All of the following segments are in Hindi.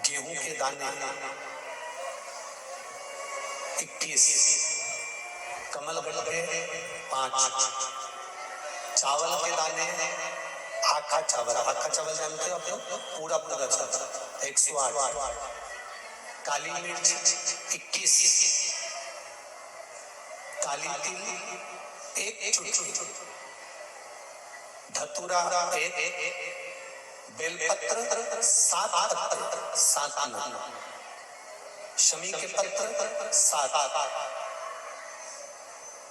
गेहूं के दाने 21, कमलगढ़ के 5, चावल के दाने आखा चावल जानते हो आप लोग, पूरा चावल 108, काली मिर्च 21, काली तिल 1 चुटकी, धतूरा 1, बेलपत्र 7 पत्ते 7, शमी के पत्र 7,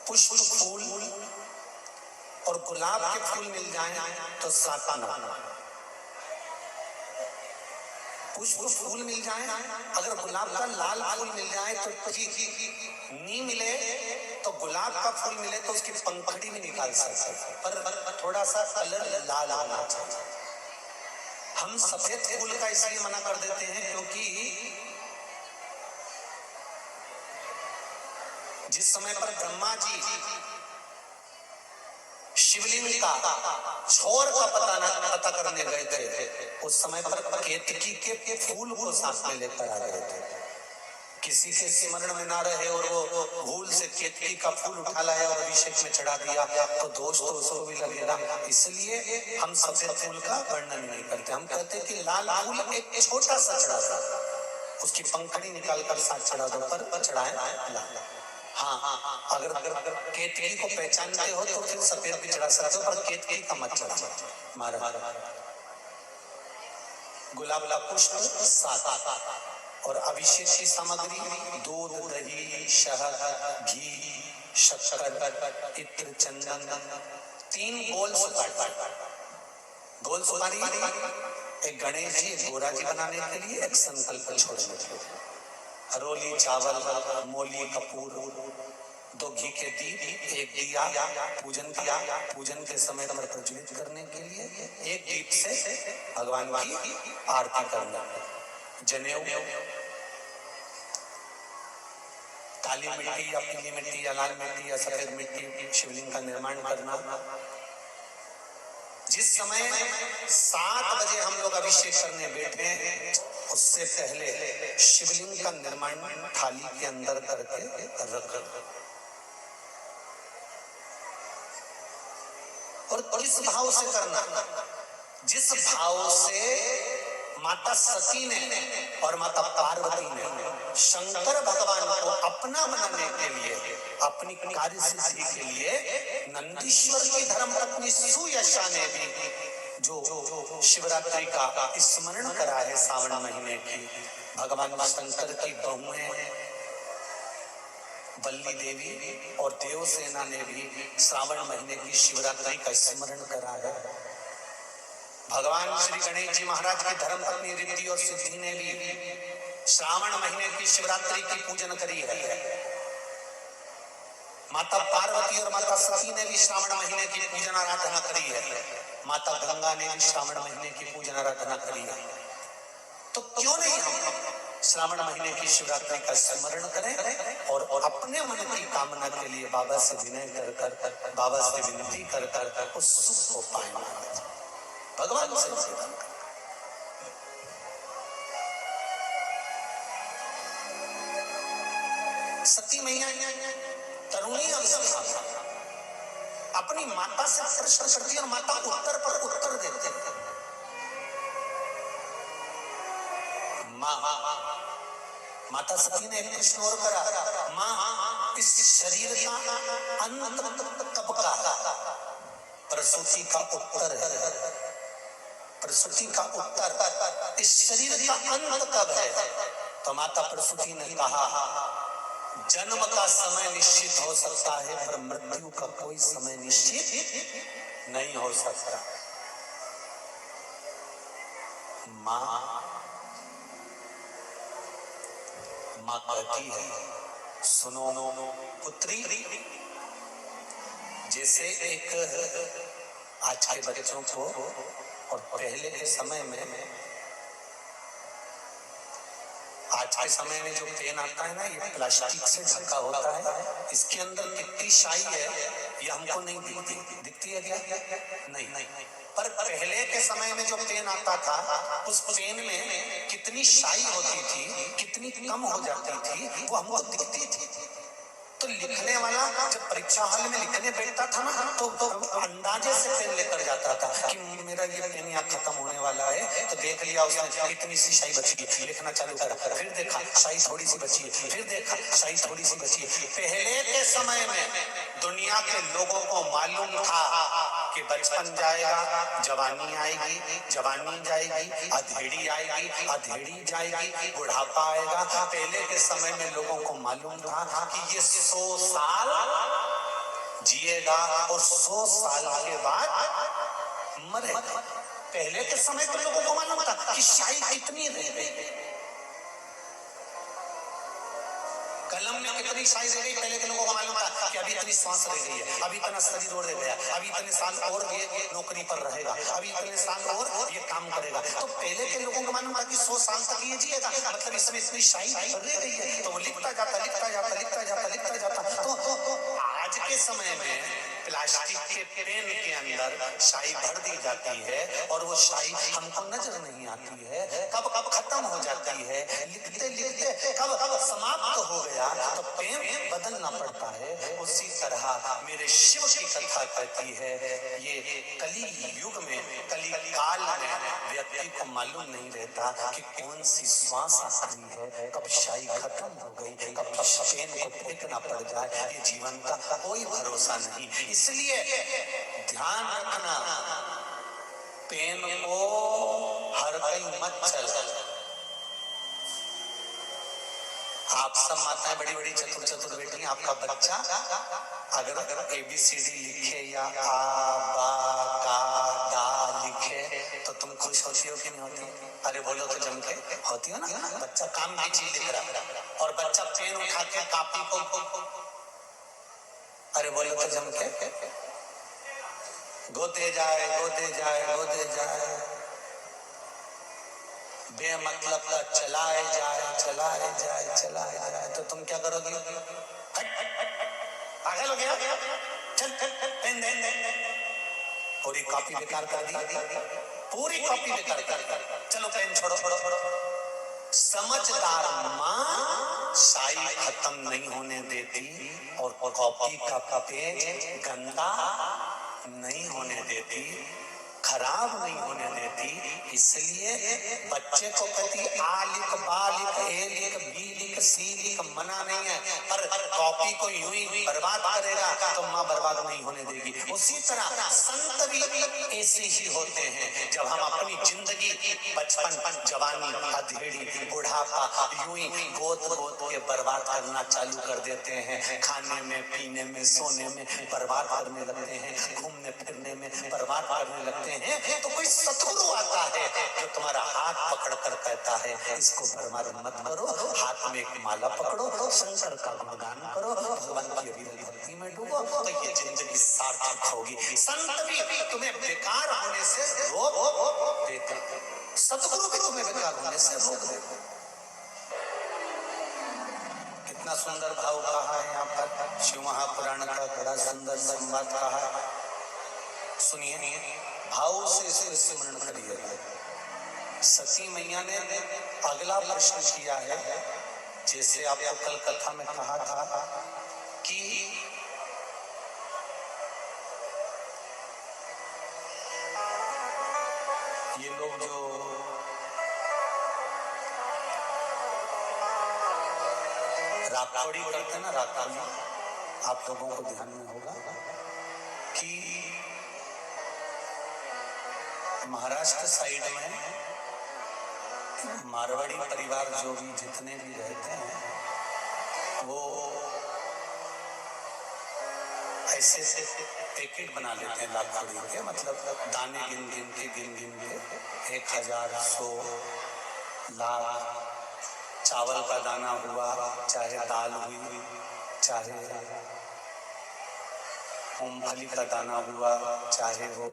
पुष्प फूल और गुलाब के फूल मिल जाए तो 7। पुष्प फूल मिल जाए, अगर गुलाब का लाल फूल मिल जाए तो ठीक, नहीं मिले तो गुलाब का फूल मिले तो उसकी पंखड़ी भी निकाल सकते, पर थोड़ा सा कलर लाल होना चाहिए। हम सफेद फूल का इसलिए मना कर देते हैं क्योंकि जिस समय पर ब्रह्मा जी शिवलिंग का छोर का पता करने गए थे, उस समय पर केतकी के फूल को साथ में लेकर आ गए थे। किसी के स्मरण में ना रहे और वो भूल से केतकी का फूल उठा लाया और अभिषेक में चढ़ा दिया तो दोष तो उसको भी लगेगा, इसलिए हम सफेद फूल का वर्णन नहीं करते। हम कहते कि लाल फूल एक छोटा सा चढ़ा था, उसकी पंखड़ी निकाल कर साथ चढ़ा दो, पर चढ़ाए लाल। हाँ, अगर केतकी को पहचानते हो तो फिर सफेद भी चढ़ा सकते हो, पर केतकी का मत चढ़ा मारा। गुलाब का पुष्प 7 और अभिषेक की सामग्री दूध, दही, शहद, घी, शक्कर, इत्र, चंदन, 3 गोल सुपारी, एक गणेश जी, एक गोरा जी बनाने के लिए, एक संकल्प छोड़ने के लिए, हरोली चावल, मोली कपूर, 2 घी के दीप, 1 दिया, पूजन के समय पर प्रज्वलित करने के लिए 1 दीप से भगवान की आरती करना, जनेऊ, काली मिट्टी या पीली मिट्टी या लाल मिट्टी या सफेद मिट्टी शिवलिंग का निर्माण करना। जिस समय 7 बजे हम लोग अभिषेक करने बैठे, उससे पहले शिवलिंग का निर्माण थाली के अंदर करके रख, और इस भाव से करना जिस भाव से माता सती ने और माता पार्वती ने शंकर भगवान को अपना बनाने के लिए, अपनी कार्य सिद्धि के लिए नंदीश्वर की धर्मपत्नी सुयशा ने भी जो शिवरात्रि का स्मरण करा है सावन महीने की, भगवान शंकर की बहुएं बल्ली देवी और देवसेना ने भी श्रावण महीने की शिवरात्रि का स्मरण करा है। भगवान श्री गणेश जी महाराज की धर्मपत्नी रिद्धि और सिद्धि ने भी श्रावण महीने की शिवरात्रि की पूजन करी है। माता पार्वती और माता सती ने भी श्रावण महीने की पूजन आराधना करी है। माता गंगा ने भी श्रावण महीने की पूजन आराधना करी है। तो क्यों नहीं हम श्रावण महीने की शिवरात्रि का स्मरण करें और अपने मन की कामना के लिए बाबा से विनय कर, बाबा से विनती कर उस सुख को पाए, भगवान से निवेदन कर। सती मैया तरुणी अवस्था अपनी माता से प्रश्न करती और माता उत्तर पर उत्तर देते हैं। माता सती ने एक प्रश्न और करा, माँ इस शरीर का अंत कब का है? प्रसूति का उत्तर है, प्रसूति का उत्तर, इस शरीर का अंत कब है? तो माता प्रसूति ने कहा, जन्म का समय निश्चित हो सकता है पर मृत्यु का कोई समय निश्चित नहीं हो सकता। माँ कहती है, सुनो पुत्री, जैसे एक आज के बच्चों को और पहले के समय में, आज के समय में जो पेन आता है ना, ये प्लास्टिक से ढका होता है, इसके अंदर कितनी शाई है ये हमको नहीं दिखती है क्या? नहीं, पर पहले के समय में जो पेन आता था, उस पेन में कितनी शाई होती थी, कितनी कम हो जाती थी, वो हमको दिखती थी। तो लिखने वाला जब परीक्षा हॉल में लिखने बैठता था ना, तो अंदाजे से पेन लेकर जाता था कि मेरा ये पेन यहाँ खत्म होने वाला है। तो देख लिया उसने, इतनी सी शाई बची, लिखना चालू करा, फिर देखा शाई थोड़ी सी बची, फिर देखा शाई थोड़ी सी बची। पहले के समय में दुनिया के लोगों को मालूम था कि बचपन जाएगा, जवानी आएगी, जवानी जाएगी, अधेड़ी आएगी, अधेड़ी जाएगी, बुढ़ापा आएगा। पहले के समय में लोगों को मालूम था कि ये 100 साल जिएगा और 100 साल के बाद मरेगा। पहले के समय के लोगों को मालूम था कि शायद कितनी रहेगी, कलम में कितनी शायद रह गई। पहले के लोगों को मालूम था कि अभी इतनी सांस रह गई है, अभी इतना शरीर और रह गया, अभी इतने साल और ये नौकरी पर रहेगा, अभी इतने साल और ये काम करेगा। तो पहले के लोगों को मालूम था कि 100 साल तक ये जिएगा, मतलब इसमें इतनी शायद रह गई है। तो वो लिखता जाता, लिखता जाता, लिखता जाता, लिखता जाता। तो आज के समय में प्लास्टिक के पेन के अंदर शाई भर दी जाती है और वो शाई हमको नजर नहीं आती है, कब कब खत्म हो जाती है। लिखते लिखते कब कब समाप्त हो गया तो पेन बदलना पड़ता है। उसी तरह मेरे शिव की कथा कहती है, ये कली युग में, कली काल में व्यक्ति को मालूम नहीं रहता कि कौन सी श्वास आखिरी है, कब शाई खत्म हो गई, कब पेन को फेंकना पड़ जाए, ये जीवन का कोई भरोसा नहीं। इसलिए ध्यान रखना, पेन को हर कहीं मत चल। आप सब माताएं बड़ी बड़ी चतुर चतुर बेटी, आपका बच्चा अगर ABCD लिखे या आ बा का दा लिखे तो तुम खुश होती हो कि नहीं होती? अरे बोलो तो जम के होती हो ना। बच्चा काम की चीज लिख रहा और बच्चा पेन उठा के कॉपी को, अरे बोलो तो जम के गोते जाए, गोते जाए, गोते जाए, बेमतलब का चलाए जाए, चलाए जाए, चलाए जाए। तो तुम क्या करोगी? पागल हो गया? चल पेन दे, पूरी कॉपी बेकार कर दी, पूरी कॉपी बेकार कर दी। चलो पेन छोड़ो, छोड़ो, छोड़ो। समझदार माँ शाई खत्म नहीं होने देती और कॉपी का पेज गंदा नहीं होने देती, खराब नहीं होने देती। इसलिए बच्चे को कहती आ लिख, बा लिख, ए लिख, बी लिख, सी लिख मना नहीं है, पर कॉपी को यूं ही बर्बाद करेगा तो माँ बर्बाद नहीं होने देगी। उसी तरह संत भी ऐसे ही होते हैं। जब हम अपनी जिंदगी बचपन, जवानी, अधेड़ी, बुढ़ापा यूं ही गोद गोद के बर्बाद करना चालू कर देते हैं, खाने में, पीने में, सोने में बर्बाद करने लगते हैं, घूमने फिरने में बर्बाद करने लगते हैं, तो कोई सतगुरु आता है जो तुम्हारा हाथ पकड़कर कहता है इसको बर्बाद मत करो, हाथ में एक माला पकड़ो, शंकर का गुणगान करो, भगवान की भक्ति में डूबो, तो ये जिंदगी सार्थक होगी। संत भी तुम्हें बेकार होने से रोक देते, सतगुरु भी तुम्हें बेकार होने से रोक देते। कितना सुंदर भाव कहा है यहाँ पर, शिव महापुराण का बड़ा सुंदर संवाद कहा है। सुनिए, भाव से इसे स्मरण करिए। सती मैया ने अगला प्रश्न किया है, जैसे आपको कल कथा में कहा था कि ये लोग जो राखौड़ी करते हैं ना, राखौड़ी, आप लोगों को ध्यान में होगा कि महाराष्ट्र साइड में मारवाड़ी परिवार जो भी जितने भी रहते हैं वो ऐसे पैकेट बना लेते हैं राखौड़ी के, मतलब दाने गिन गिन के 1000, 100, लाख, चावल का दाना हुआ, चाहे दाल हुई, चाहे मूंगफली का दाना हुआ, चाहे वो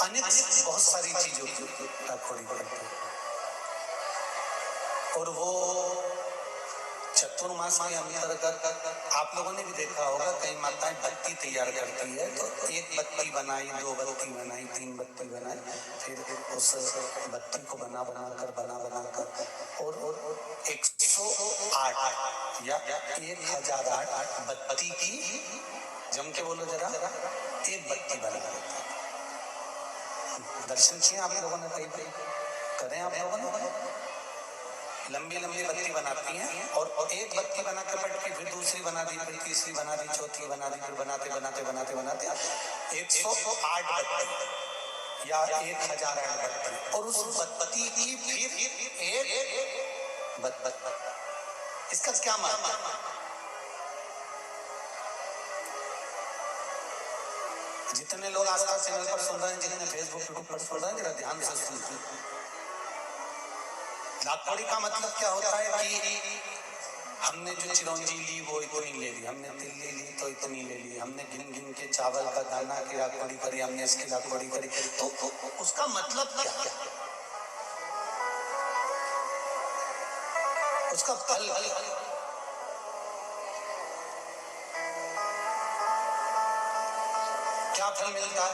अनेक बहुत सारी चीजों की राखौड़ी करते हैं। और वो चतुर्मास के अंतर्गत आप लोगों ने भी देखा होगा, कई माताएं बत्ती तैयार करती है, तो एक बत्ती बनाई, दो बत्ती बनाई, तीन बत्ती बनाई, फिर उस बत्ती को बना कर और 108 या 1008 बत्ती की, जम के बोलो जरा, एक बत्ती बना देते हैं। दर्शन किए आप लोगों ने, कहीं करें आप लोगों ने? लंबी लंबी बत्ती बनाती हैं और एक बत्ती बना कर पट के फिर दूसरी बना दी, फिर तीसरी बना दी, चौथी बना दी, फिर बनाते बनाते बनाते बनाते 108 बत्ती या 1008 बत्ती, और उस बत्ती की फिर एक बत्ती। इसका क्या मतलब? जितने लोग आस्था चैनल पर सुन रहे हैं, जितने फेसबुक यूट्यूब पर सुन रहे हैं, जरा ध्यान से सुनिए। लाखोड़ी का मतलब क्या होता है कि हमने जो चिरौंजी ली वो इतनी ले ली, हमने तिल्ली ली तो इतनी ले ली, हमने गिन गिन के चावल का दाना की लाखोड़ी करी, हमने इसकी लाखोड़ी करी, तो उसका मतलब क्या? उसका फल क्या फल मिलता है?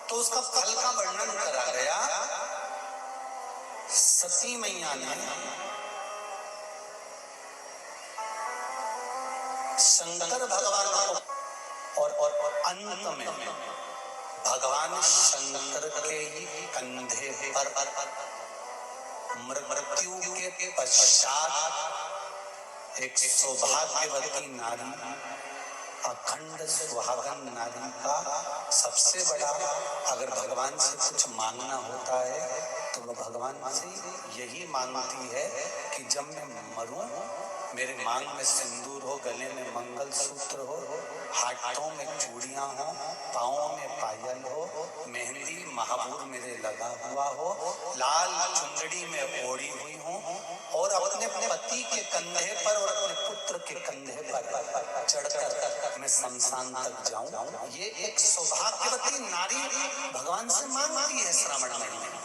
तो उसका फल का वर्णन करा गया। सती मैया ने शंकर भगवान को और अंत में भगवान शंकर के ही कंधे पर मृत्यु के पश्चात एक सौभाग्यवती नारी, अखंड सुहागन नारी का सबसे बड़ा, अगर भगवान से कुछ मांगना होता है तो वह भगवान से यही मांगती है कि जब मैं मरूं मेरे मांग में सिंदूर हो, गले में मंगल सूत्र हो, हाथों में चूड़ियां हो, पांवों में पायल हो, मेहंदी महाबूर मेरे लगा हुआ हो, लाल चुंदड़ी में ओढ़ी हुई हो, और अपने पति के कंधे पर और अपने पुत्र के कंधे पर चढ़कर मैं शमशान तक जाऊं। ये एक सौभाग्यवती नारी भगवान से मांगती है श्रावण महीने में।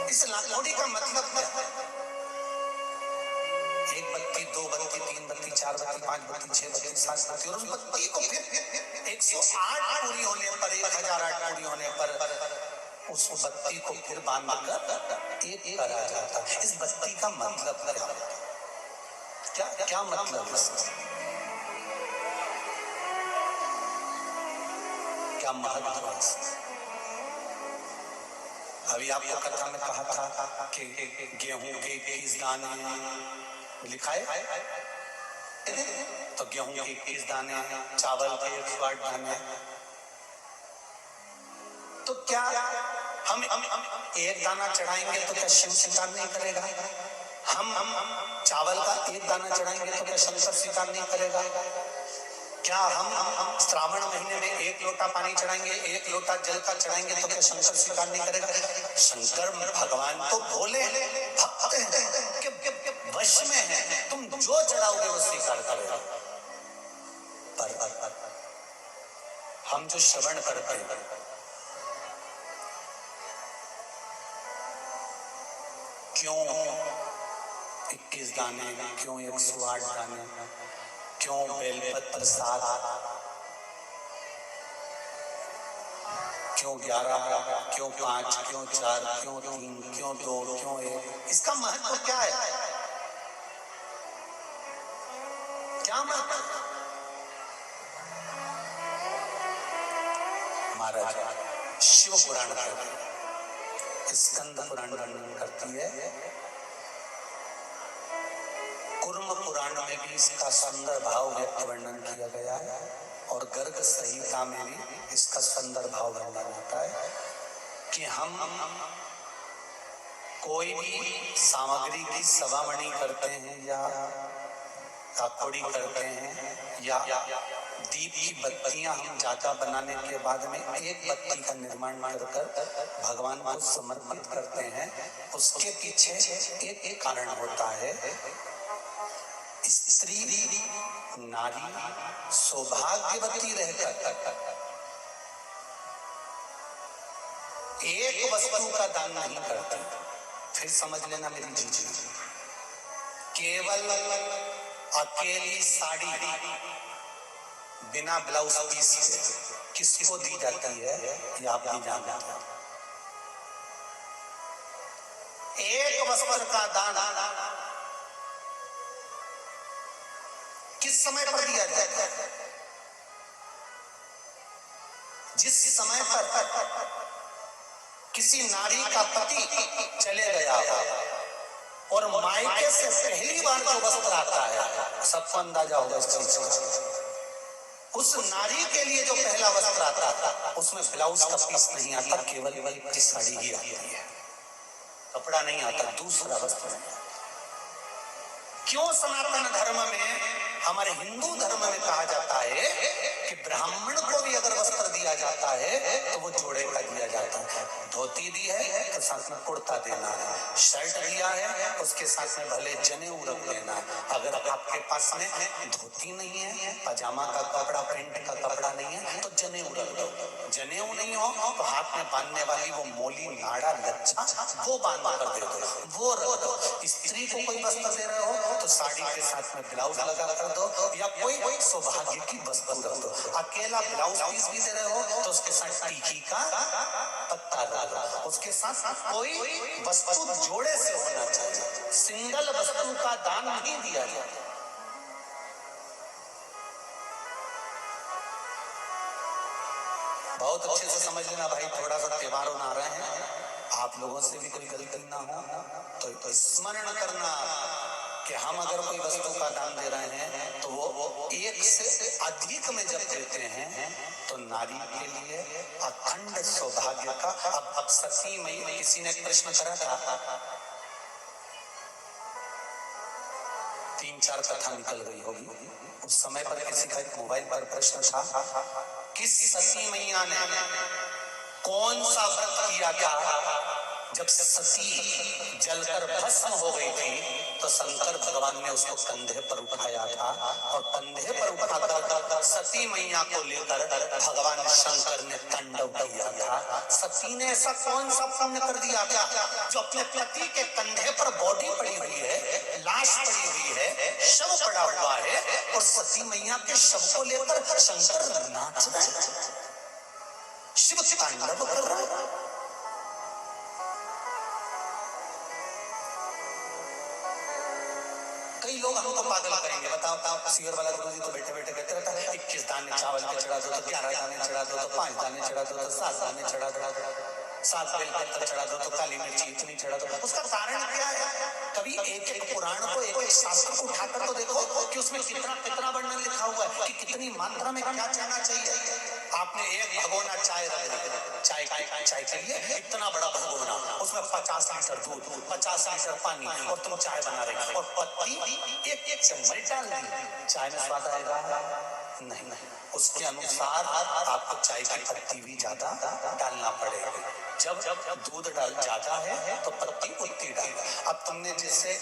इस लाखोड़ी का मतलब क्या है? एक बत्ती, दो बत्ती, तीन बत्ती, चार बत्ती, पांच बत्ती, छह बत्ती, सात बत्ती, और उस बत्ती को फिर 108 पूरी होने पर, 1008 पूरी होने पर उस बत्ती को फिर बांधकर एक करा जाता है। इस बत्ती का मतलब क्या? क्या मतलब है? क्या महत्व है? अभी आपको कथा में कहा था कि गेहूं के 21 दाने लिखा है, तो गेहूं के 21 दाने, चावल के 108 दाने, तो क्या हम एक दाना चढ़ाएंगे तो क्या शिव स्वीकार नहीं करेगा? हम चावल का एक दाना चढ़ाएंगे तो क्या शंकर स्वीकार नहीं करेगा? क्या हम श्रावण महीने में एक लोटा पानी चढ़ाएंगे, एक लोटा जल का चढ़ाएंगे तो क्या शंकर स्वीकार नहीं करेगा? शंकर भगवान तो भोले भक्त हैं, के वश में हैं, तुम जो चढ़ाओगे वो स्वीकार करेगा। पर हम जो श्रवण करते हैं, क्यों 21 दाने, क्यों 108 दाने, क्यों बेलपत्र 7, क्यों 11, क्यों 5, क्यों 4, क्यों 3, क्यों 2, क्यों 1? इसका महत्व क्या है? क्या महत्व? महाराज शिव पुराण का स्कंद पुराण वर्णन करती है, कुर्म पुराण में भी इसका सुंदर भाव व्यक्त वर्णन किया गया है, और गर्ग संहिता में भी इसका सुंदर भाव वर्णन होता है कि हम कोई भी सामग्री की सवामणि करते हैं या काकोड़ी करते हैं या दीप की बत्तियां हम ज्यादा बनाने के बाद में एक बत्ती का निर्माण कर भगवान को समर्पित करते हैं, उसके पीछे एक कारण होता है। स्त्री नारी सौभाग्यवती रहकर एक वस्तु का दान नहीं करती, फिर समझ लेना मेरी जीजी, केवल अकेली साड़ी बिना ब्लाउज पीस के किसको दी जाती है ये आप भी जानते हैं। एक वस्त्र का दान किस समय पर दिया जाता है? जिस समय पर किसी नारी का पति चले गया और मायके से पहली बार जो वस्त्र आता है, सबको अंदाजा होगा इस चीज का, उस नारी के लिए जो पहला वस्त्र आता है उसमें ब्लाउज का पीस नहीं आता, केवल साड़ी ही आती है, कपड़ा नहीं आता, दूसरा वस्त्र नहीं आता। क्यों सनातन धर्म में, हमारे हिंदू धर्म में कहा जाता है कि ब्राह्मण को भी अगर वस्त्र दिया जाता है तो वो जोड़े का दिया जाता है। धोती दी है तो साथ में कुर्ता देना है, शर्ट दिया है उसके साथ में भले जनेऊ रख देना। अगर आपके पास में धोती नहीं है, पजामा का कपड़ा, पैंट का कपड़ा नहीं है तो जनेऊ रख दो। जनेऊ नहीं हो तो हाथ में बांधने वाली वो मोली, नाड़ा, लच्छा वो बांध कर दे दो, वो रख दो। स्त्री को कोई वस्त्र दे रहे हो तो साड़ी के साथ में ब्लाउज लगा कर दो, या कोई सौभाग्य की वस्तु रख दो। अकेला ब्लाउज पीस भी दे रहे हो तो उसके साथ टीकी का पत्ता रख दो, उसके साथ कोई वस्तु जोड़े से होना चाहिए, सिंगल वस्तु का दान नहीं दिया जाता। बहुत अच्छे से समझ लेना भाई, थोड़ा सा त्योहार आ रहे हैं, आप लोगों से भी कोई गलती ना हो तो स्मरण करना कि हम अगर कोई वस्तु का दान दे रहे हैं तो वो एक से अधिक में जब देते हैं तो नारी के लिए अखंड सौभाग्य का। अब सती मई, किसी ने एक प्रश्न करा था, 3-4 कथा निकल गई होगी उस समय पर, किसी का एक मोबाइल पर प्रश्न था, किस सती मैया ने कौन सा व्रत किया था जब सती जलकर भस्म हो गई थी तो शंकर भगवान ने उसको कंधे पर उठाया था, और कंधे पर उठाकर सती मैया को लेकर भगवान शंकर ने तांडव किया था। सती ने ऐसा कौन सा पुण्य कर दिया था जो अपने पति के कंधे पर बॉडी पड़ी हुई है, लाश पड़ी हुई है, शव पड़ा हुआ है, और सती मैया के शव को लेकर शंकर नाच रहे हैं, शिव तांडव कर रहे हैं। कई लोग हमको पागल करेंगे, बताओ सीवर वाला गुरुजी तो बैठे बैठे कहते रहता है 21 दाने चावल के चढ़ा दो, तो 11 दाने चढ़ा दो, तो 5 दाने चढ़ा दो, तो 7 दाने चढ़ा दो, 7 बेलपत्र चढ़ा दो, तो काली मिर्ची इतनी चढ़ा दो। उसका कारण क्या है? कभी एक एक पुराण को, एक एक शास्त्र को उठाकर तो देखो कि उसमें कितना कितना वर्णन लिखा हुआ है कि कितनी मात्रा में क्या चाहना चाहिए। आपने एक भगोना चाय रख दी, चाय के लिए इतना बड़ा भगोना, उसमें 50 लीटर दूध, 50 लीटर पानी, और तुम चाय बना रहे, और पत्ती एक चम्मच डाल दी, चाय में स्वाद आएगा? नहीं। उसके अनुसार आपको चाय की पत्ती भी ज्यादा डालना पड़ेगा। जब दूध डाल ज्यादा है तो पत्ती उतनी डालो। अब तुमने जैसे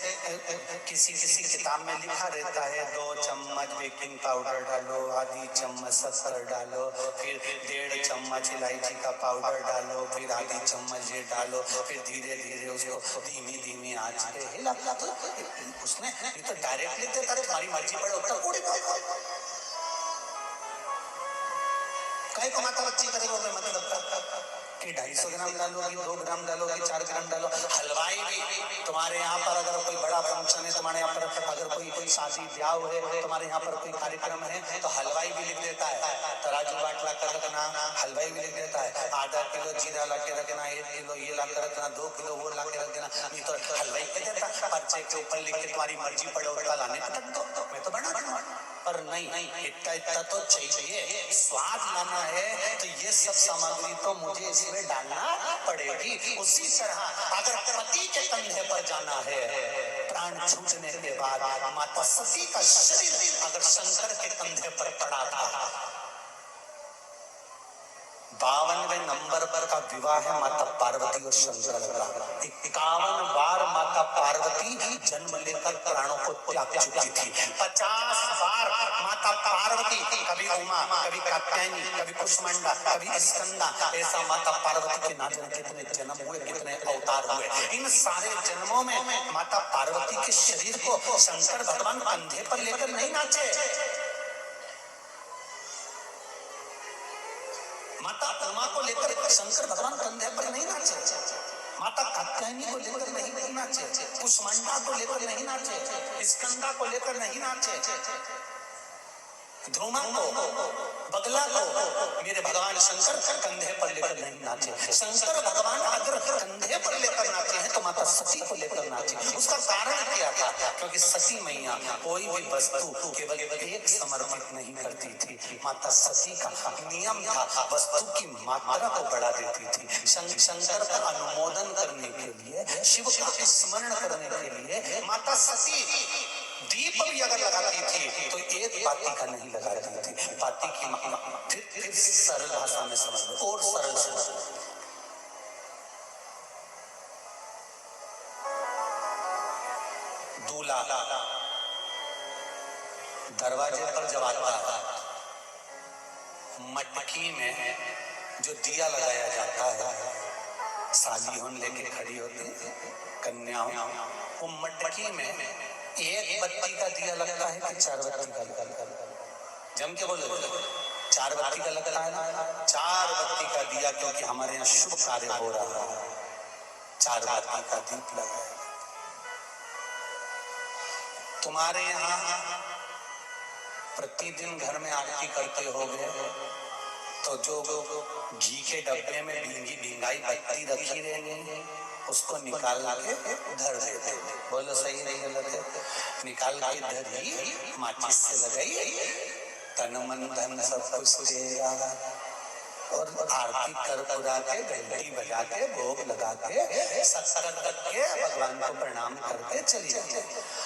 किसी किताब में लिखा रहता है 2 चम्मच बेकिंग पाउडर डालो, आधी चम्मच शक्कर डालो, फिर 1.5 चम्मच इलायची का पाउडर डालो, फिर आधी चम्मच ये डालो, फिर धीरे धीरे उसको धीमी आंच पे हिला। तो उसने ये तो डायरेक्टली देता है, तुम्हारी मर्जी पड़े उतना कई को माता बच्ची करेगा, मतलब कि 250 ग्राम डालोगी, 2 ग्राम डालोगी, 4 ग्राम डालो। हलवाई भी तुम्हारे यहाँ पर अगर कोई बड़ा फंक्शन है, तुम्हारे यहाँ पर अगर कोई शादी ब्याह है, तुम्हारे यहाँ पर कोई कार्यक्रम है, तो हलवाई भी लिख देता है तराजू बाट ला कर रखना, हलवाई भी लिख देता है आधा किलो जीरा ला के रखना, 1 किलो ये ला कर रखना, 2 किलो वो ला के रख देना। नहीं तो हलवाई कह देता पर्चे के ऊपर लिख के तुम्हारी मर्जी पड़े उठा लाने का दो, मैं तो बना दूंगा। पर नहीं, इतना तो चाहिए, स्वाद लाना है तो ये सब सामग्री तो मुझे इसमें डालना पड़ेगी। उसी तरह अगर पति के कंधे पर जाना है, प्राण छूटने के बाद माता सती का शरीर अगर शंकर के कंधे पर पड़ा था, 52वें नंबर पर का विवाह है माता पार्वती और शंकर का। 51 बार माता पार्वती जन्म लेकर प्राणों को त्याग चुकी थी। 50 बार माता पार्वती, कभी उमा, कभी कात्यायनी, कभी कुष्मांडा, कभी स्कंदा, ऐसा माता पार्वती के ना जाने कितने जन्म हुए, कितने अवतार हुए। इन सारे जन्मों में माता पार्वती के शरीर को शंकर भगवान कंधे पर लेकर नहीं नाचे। माता उमा को लेकर शंकर भगवान कंधे पर नहीं नाचे, माता कात्यायनी को लेकर नहीं नाचे, कुष्मांडा को लेकर नहीं नाचे, स्कंदा को लेकर नहीं नाचे, ध्रुमा को, बगला को मेरे भगवान शंकर कंधे पर लेकर नहीं नाचे। शंकर भगवान अगर कंधे पर लेकर नाचे हैं तो माता सती को लेकर नाचे। उसका कारण क्या था? क्योंकि सती मैया कोई भी वस्तु केवल एक समर्पित नहीं करती थी। माता सती का नियम था वस्तु की मात्रा को बढ़ा देती थी। शंकर का अनुमोदन करने के लिए, शिव का स्मरण करने के लिए माता सती दीप भी अगर लगाती थी तो एक बाती का नहीं लगाती थी। बाती की फिर सरल भाषा में समझ लो, और सरल समझ लो। दूल्हा दरवाजे पर जब आता है, मटकी में जो दिया लगाया जाता है, शादी होने लेके खड़ी होती कन्या, वो मटकी में एक बत्ती का दिया लगता है कि 4 बत्ती का लगता है? जम के बोलो, 4 बत्ती का लगता है ना। 4 बत्ती का दिया, क्योंकि हमारे यहाँ शुभ कार्य हो रहा है, 4 बत्ती का दीप लगाया। तुम्हारे यहाँ प्रतिदिन घर में आरती करते होगे तो जो घी के डब्बे में भींगी भिंगाई बत्ती रखी रहेंगे, उसको निकाल के धर देते। बोलो सही नहीं गलत है? निकाल के धरी, माचिस से लगाई, तन मन धन सब कुछ तेरा, और आरती कर पुरा के, घंटी बजा के, भोग लगा के, सत्संग रख के भगवान को प्रणाम करके चली जाते।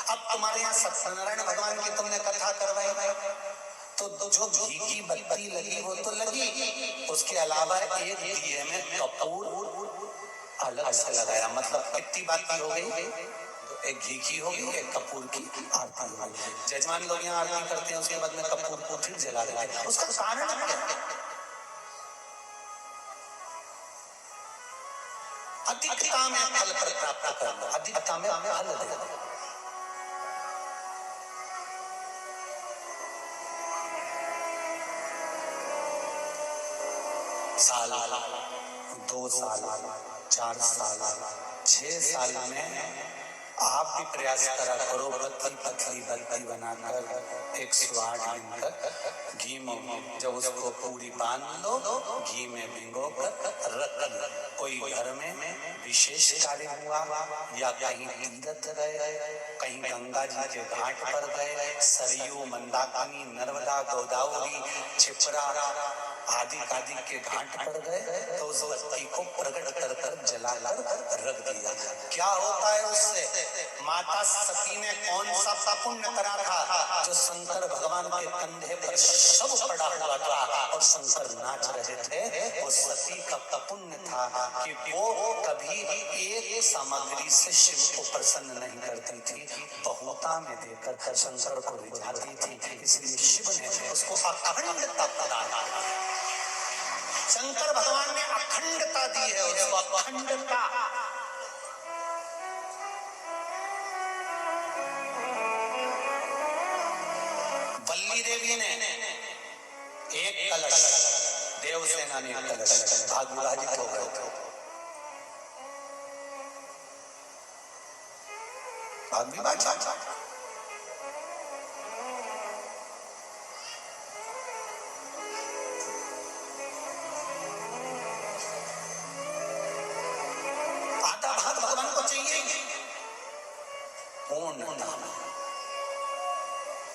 अब तुम्हारे यहाँ सत्यनारायण भगवान की तुमने कथा करवाई तो जो घी की बत्ती लगी वो तो लगी, उसके अलावा एक दिए में कपूर अलग से लगाया। मतलब कितनी बाती हो गई? एक घी की होगी, एक कपूर की आरती होगी। जजमान लोग यहाँ आरती करते हैं, उसके बाद में कपूर को फिर जला देते हैं। उसका कारण क्या है? अधिकता में फल प्राप्त करना, अधिकता में फल देना। साल, 2 साल, 4 साल, 6 साल में आप भी प्रयास करा करो, पतली पतली बत्ती बनाकर 108 दिन तक घी में जब उसको पूरी बांध लो, घी में भिगो कर रख लो। कोई घर में विशेष कार्य हुआ या कहीं तीर्थ गए, कहीं गंगा जी के घाट पर गए, सरयू, मंदाकिनी, नर्मदा, गोदावरी, छिपरा आदि के घाट पर गए तो उस बत्ती को प्रकट कर कर जलाकर रख दिया। क्या होता है उससे? माता सती ने कौन सा पुण्य करा था? जो शंकर भगवान के कंधे पर शव पड़ा हुआ था और शंकर नाच रहे थे, वो सती का पुण्य था कि वो कभी एक सामग्री से शिव को प्रसन्न नहीं करती थी, बहुता में देकर शंकर को रिझाती थी। इसलिए शिव ने उसको अखंडता प्रदान की। शंकर भगवान ने अखंडता दी है उसको, अखंडता। वल्ली देवी ने एक कलश, देवसेना ने एक कलश, भाग विभाजित हो गए थे, भाग विभाजित।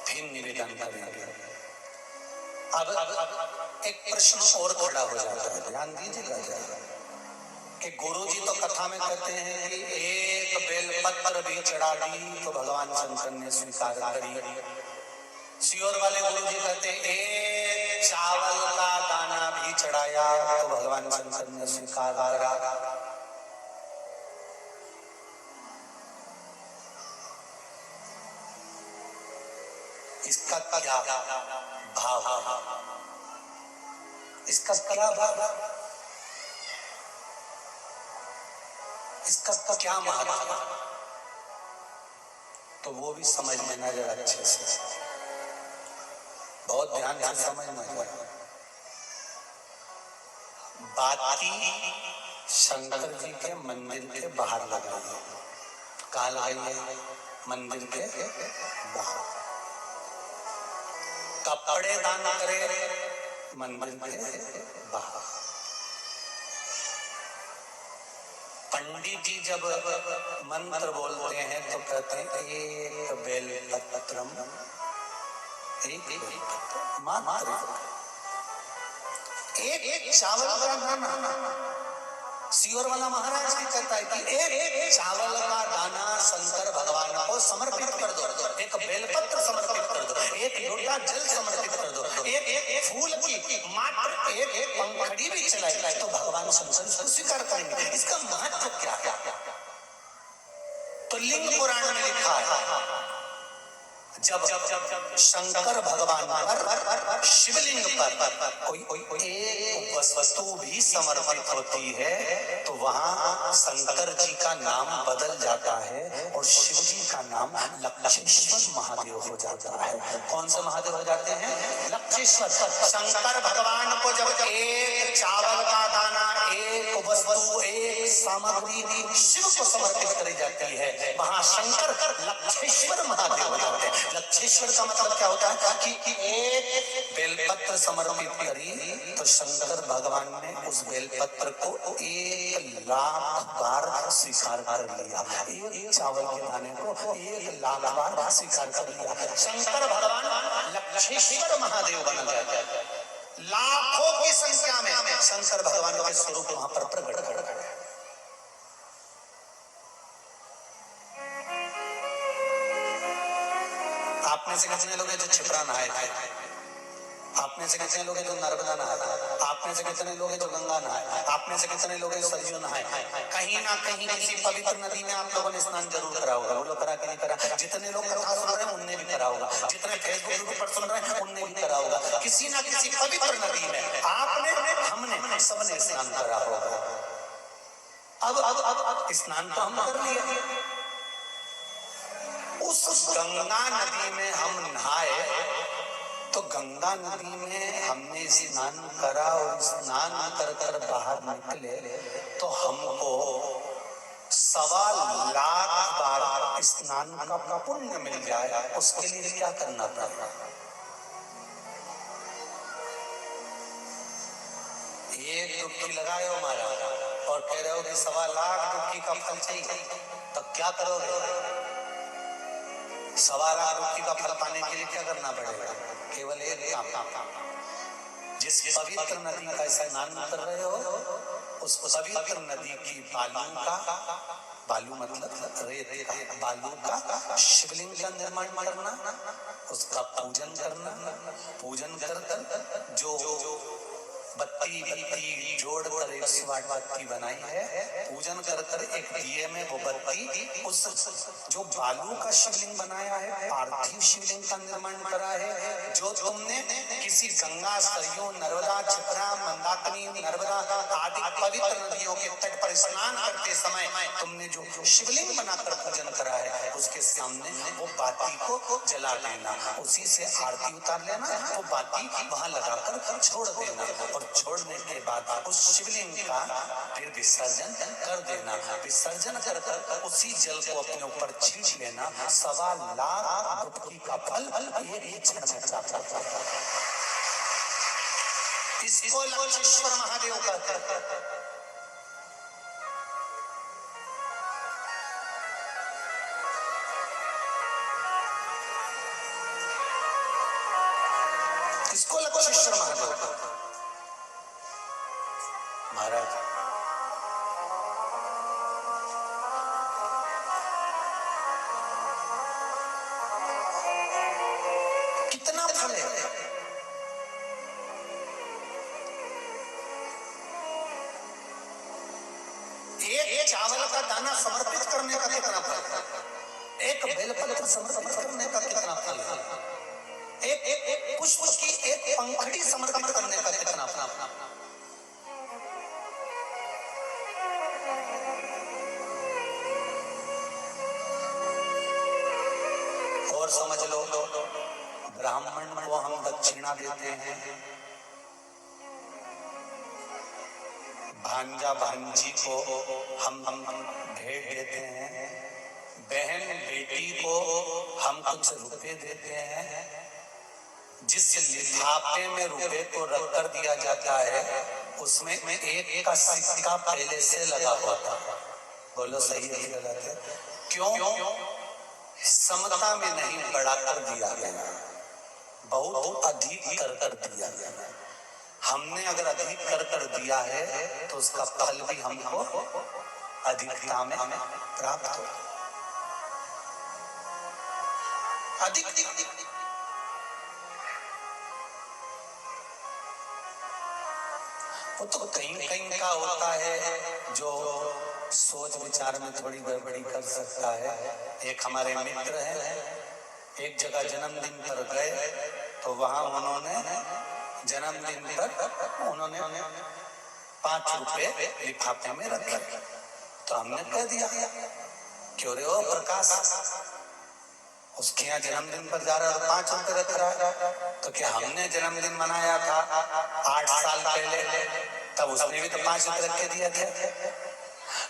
फिर निवेदन करेंगे। अब एक प्रश्न और खड़ा हो जाता है, ध्यान दीजिएगा जरा, कि गुरुजी तो कथा में कहते हैं कि एक बेलपत्र भी चढ़ा दी तो भगवान शंकर ने स्वीकार करी। सियोर वाले गुरुजी कहते हैं एक चावल का दाना भी आरती चढ़ाया तो भगवान शंकर ने स्वीकार करा। इसका क्या भाव है, इसका क्या भाव, इसका क्या महत्व, तो वो भी समझ लेना जरा अच्छे से, बहुत ध्यान से समझना जरा। बाती शंकर जी के मंदिर के बाहर लगाई है। कहाँ लगाई है? मंदिर के बाहर। कपड़े दान करे मंदिर के बाहर। पंडित जी जब मंत्र बोलते हैं तो कहते हैं एक बेलपत्रम, एक मात्र, एक चावल का दाना। सियोर वाला महाराज भी कहता है कि एक चावल का दाना शंकर भगवान को समर्पित कर दो, एक बेलपत्र समर्पित कर दो, एक लोटा जल समर्पित कर दो, एक फूल की मात्र एक पंखड़ी भी चलाई तो भगवान शंकर इसको स्वीकार करेंगे। इसका महत्व क्या है? तो लिंग पुराण में लिखा है, जब शंकर भगवान पर शिवलिंग पर कोई एक वस्तु भी समर्पित होती है तो वहां शंकर जी का नाम बदल जाता है और शिव जी का नाम लक्षेश्वर महादेव हो जाता है। कौन से महादेव हो जाते हैं? लक्षेश्वर। शंकर भगवान को जब एक चावल का दाना, एक वस्तु, एक सामग्री शिव को समर्पित करी जाती है, वहां शंकर लक्षेश्वर महादेव हो जाते हैं। लक्षेश्वर का मतलब क्या होता है कि एक बेलपत्र समर्पित करी तो शंकर भगवान ने उस बेलपत्र को 1,00,000 बार स्वीकार कर लिया। एक चावल के दाने को 1,00,000 बार स्वीकार कर लिया। शंकर भगवान लक्षेश्वर महादेव बन गए। लाखों की संख्या में शंकर भगवान के स्वरूप वहां पर प्रकट कर गए। आपने से कितने लोग हैं जो क्षिप्रा नहाए थे? आपने से कितने लोग हैं जो नर्मदा नहाए? आपने से कितने लोग हैं जो गंगा नहाए? आपने से कितने लोग हैं सरयू नहाए? कहीं ना कहीं किसी पवित्र नदी में आप लोगों ने स्नान जरूर करा होगा। वो लोग करा कि नहीं करा? जितने लोग कथा सुन रहे हैं उनने भी करा होगा, जितने फेसबुक पर सुन रहे हैं उनने भी करा होगा। किसी ना किसी पवित्र नदी में आपने, हमने, सबने स्नान करा होगा। अब स्नान तो हम कर लिए, उस गंगा नदी में हम नहाए तो गंगा नदी में हमने स्नान करा और स्नान कर कर बाहर निकले तो हमको 1,25,000 बार स्नान का पुण्य मिल जाए। उसके लिए क्या करना पड़ेगा? एक डुबकी लगाए हो हमारा और कह रहे हो कि 1,25,000 डुबकी का फल चाहिए, तब क्या करोगे? 1,25,000 डुबकी का फल पाने के लिए क्या करना पड़ेगा? केवल एक काम, जिस पवित्र नदी का स्नान कर रहे हो उस पवित्र नदी की बालू मतलब रेत का, बालू का शिवलिंग का निर्माण करना, उसका पूजन करना, पूजन कर जो बत्ती जोड़कर 108 बत्ती बनाई है, पूजन कर एक दिए में वो बत्ती उस जो बालू का शिवलिंग बनाया है, पार्थिव शिवलिंग का निर्माण करा है, जो तुमने किसी गंगा, सरयू, नर्मदा, क्षिप्रा, मंदाकिनी, नर्मदा आदि पवित्र नदियों के तट पर स्नान करते समय तुमने जो शिवलिंग बनाकर पूजन करा है, उसके सामने वो बाती को जला देना, उसी से आरती उतार लेना, वो बाती वहां लगाकर छोड़ देना और छोड़ने के बाद उस शिवलिंग का फिर विसर्जन कर देना। विसर्जन कर उसी जल को अपने ऊपर छींच लेना। 1,25,000 डुबकी का फल एक क्षण में प्राप्त होता है। इसको लक्षेश्वर महादेव कहते हैं। इसको लक्षेश्वर महादेव कहते हैं। महाराज कितना फल है? एक चावल का दाना समर्पित करने का कितना फल, एक बेलपत्र समर्पित करने का कितना फल, एक पुष्प की एक पंखड़ी समर्पित करने का कितना फल। और समझ लो, ब्राह्मण को हम दक्षिणा देते हैं, भांजा भांजी को हम भेंट देते हैं, बहन बेटी को हम कुछ रुपए देते हैं। जिस लिफाफे में रुपए को रख कर दिया जाता है उसमें एक का सिक्का पहले से लगा हुआ था। बोलो सही है गलत है? क्यों? समता में नहीं बढ़ाकर दिया गया, बहुत अधिक कर दिया गया। हमने अगर अधिक कर दिया है तो उसका फल भी हमको अधिकता में प्राप्त हो। अधिक वो तो कहीं का होता है जो सोच विचार में थोड़ी गड़बड़ी कर सकता है। एक हमारे मित्र हैं, एक जगह जन्मदिन पर गए तो वहां उन्होंने जन्मदिन पर उन्होंने 5 रुपए लिफाफे में रखे। तो हमने कह दिया, क्यों रे ओ प्रकाश, उसके यहाँ जन्मदिन पर जा रहा है 5 रुपए रख रहा है, तो क्या हमने जन्मदिन मनाया था 8 साल पहले, तब उसने भी तो 5 रुपए रख के दिए थे।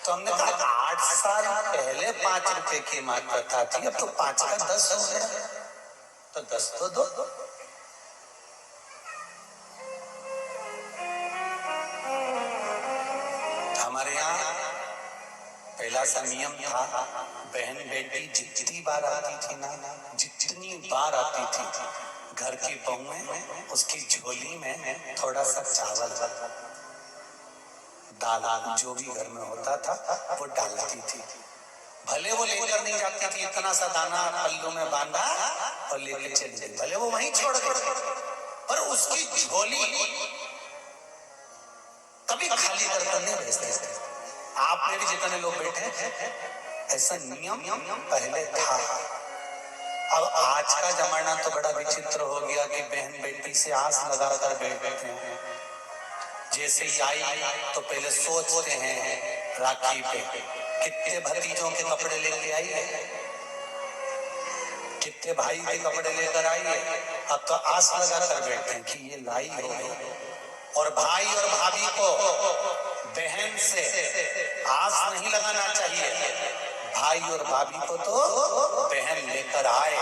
तो हमने कहा 8 साल पहले 5 रुपए की मान्यता थी, अब तो 5 का 10 हो गया, तो 10 तो दो। हमारे यहाँ पहला सा नियम था, बहन बेटी जितनी बार आती थी ना, जितनी बार आती थी, घर की बहुएं उसकी झोली में थोड़ा सा चावल दाल जो भी घर में होता था वो डालती थी। भले वो लेकर नहीं जाती थी, इतना सा दाना पल्लू में बांधा और लेकर चली गई, भले वो वहीं छोड़ गई, पर उसकी झोली कभी खाली करके नहीं भेजते। आप में भी जितने लोग बैठे ऐसा नियम पहले था। अब आज का जमाना तो बड़ा विचित्र हो गया कि बहन बेटी से आस लगाकर बैठते हैं। जैसे आई तो पहले सोचते हैं राखी पे कितने भतीजों के कपड़े लेके आई है, कितने भाई के कपड़े लेकर आई है। अब तो आस लगाकर बैठते हैं कि ये लाई होगी। और भाई और भाभी को बहन से आस नहीं लगाना चाहिए, भाई और भाभी को तो बहन लेकर आए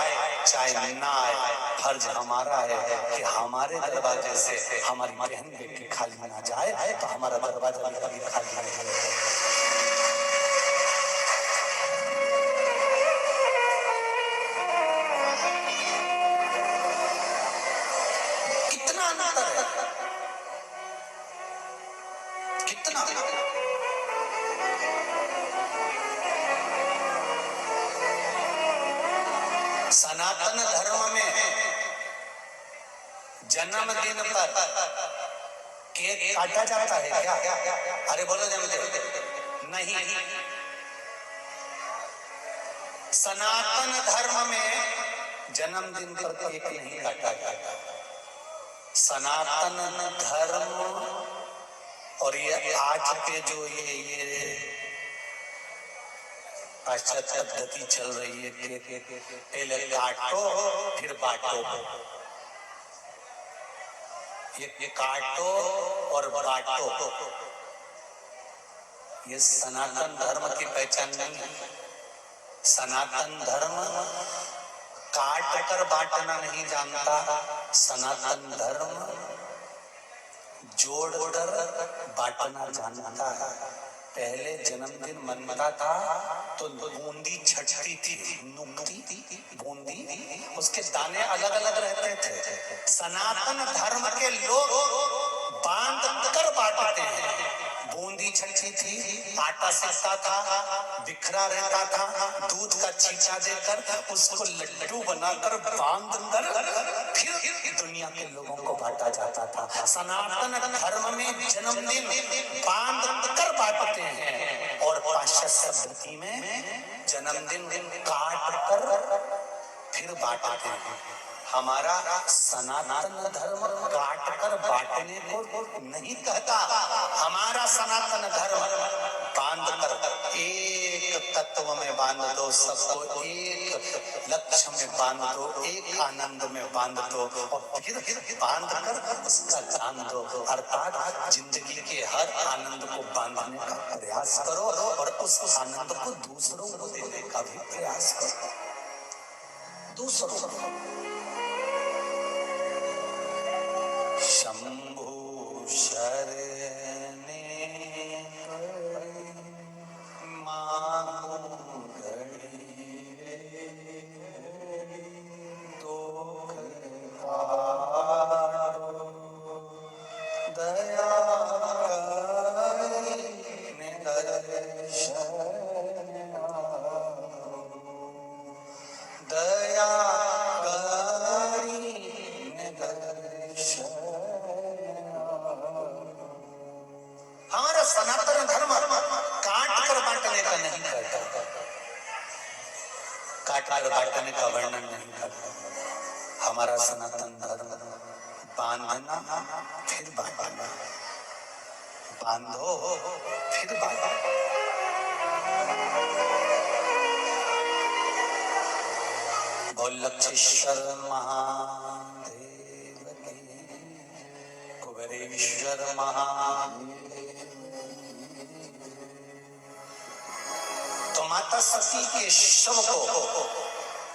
चाहे ना आए, फर्ज हमारा है कि हमारे दरवाजे से हमारी बहन बेटी खाली ना जाए, तो हमारा दरवाजा कभी खाली नहीं होगा। कितना अंतर है, कितना। सनातन धर्म में जन्मदिन पर केक काटा जाता है क्या? अरे बोलो जन्मदिन नहीं। सनातन धर्म में जन्मदिन पर केक नहीं काटा जाता। सनातन धर्म और ये आज के जो ये पाश्चात्य पद्धति चल रही है, पहले काटो फिर बांटो, ये काटो और बांटो, ये सनातन धर्म की पहचान नहीं है। सनातन धर्म काट कर बांटना नहीं जानता, सनातन धर्म जोड़ कर बांटना जानता है। पहले जन्मदिन मनता था तो बूंदी छटती थी, नुकती बूंदी, उसके दाने अलग अलग रहते थे। सनातन धर्म के लोग बांध कर बांटते हैं। बूंदी छटती थी, आटा सिकता था, बिखरा रहता था, दूध का छींचा देकर उसको लड्डू बनाकर बांध कर फिर दुनिया के लोगों को बांटा जाता था। सनातन धर्म में जन्मदिन बांध कर बांटते हैं और पाश्चात्य सभ्यता में जन्मदिन काट कर फिर बांटते हैं। हमारा सनातन धर्म काट कर बांटने को नहीं कहता। हमारा सनातन धर्म बांध कर एक तत्व में बांध दो, सबको एक लक्ष्य में बांध दो, एक आनंद में बांध दो और फिर बांध कर उसका दान दो। अर्थात जिंदगी के हर आनंद को बांधने का प्रयास करो और उस आनंद को दूसरों को देने का भी प्रयास करो। दूसरों को शंभु शरणे मांगू दया दया हमारा सनातन धर्म काट कर बांटने का नहीं करता, काट कर बांटने का वर्णन नहीं करता। हमारा सनातन धर्म बांधना फिर बांटना, बांधो फिर बांटो। बोल लक्षेश्वर महादेव की, कुबेरेश्वर महादेव। तो माता सती के शव को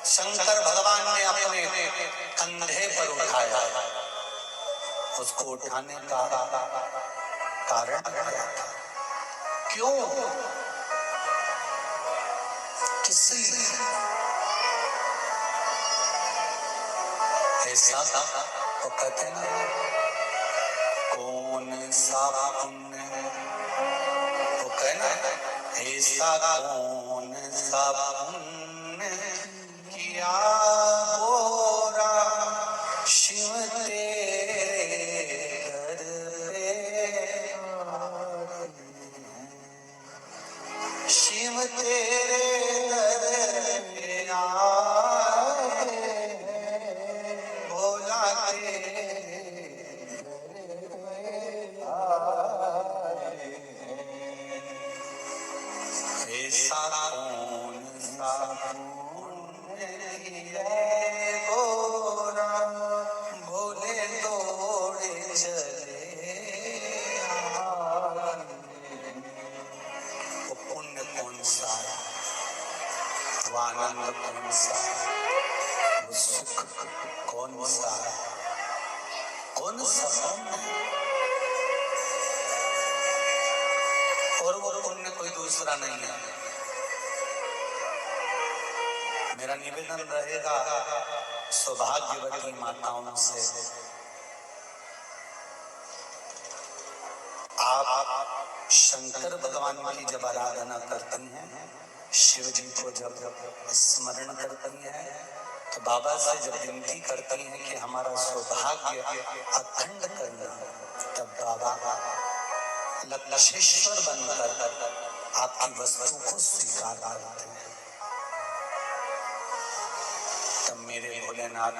शंकर भगवान ने अपने कंधे पर उठाया। उसको उठाने का कारण क्या था? क्यों? किसी ऐसा तो कहते ना, कौन सा पुण्य, वो कहना ऐसा कौन सा पुण्य किया गोरा शिव तेरे घर पे, शिव तेरे घर पे आए, भोला ऐसा कौन सा पुण्य है गोरा, भोले दौड़े चले आए। वो पुण्य कौन सा, वो आनंद कौन सा, वो सुख कौन सा, कौन सा पुण्य? और वो पुण्य कोई दूसरा नहीं है। मेरा निवेदन रहेगा सौभाग्यवती माताओं से, आप शंकर भगवान की जब आराधना करती हैं, शिव जी को जब स्मरण करती हैं, तो बाबा से जब विनती करती हैं कि हमारा सौभाग्य अखंड करना, तब बाबा लक्षेश्वर बनकर आपकी वस्तु को स्वीकार करते हैं। तब मेरे भोलेनाथ,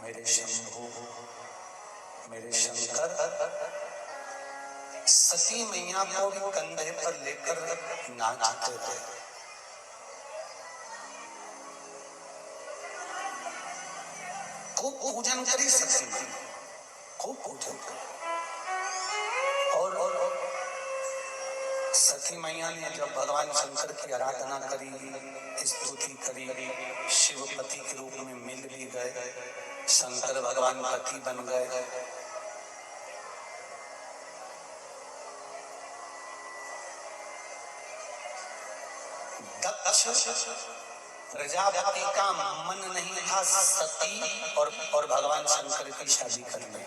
मेरे शंभू, मेरे शंकर सती मैया को भी कंधे पर लेकर नाचते थे। खूब पूजन करी सती मैया, खूब पूजन करी। और सती मैया ने जब भगवान शंकर की आराधना करी, स्तुति करी, शिवपति के रूप में मिल भी गए, शंकर भगवान पति बन गए। दक्ष प्रजापति का मन नहीं था सती और भगवान शंकर की शादी करने।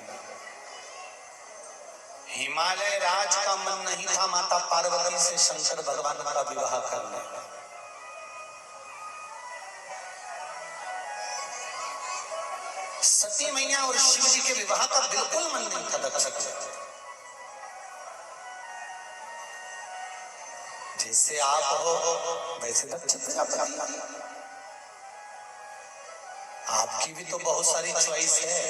हिमालय राज का मन नहीं था माता पार्वती से शंकर भगवान का विवाह करने। सती मैया और शिव जी के विवाह का बिल्कुल मन नहीं था दक्ष का। जैसे आप हो वैसे दक्ष प्रजापति। आपकी भी तो बहुत सारी चॉइस है।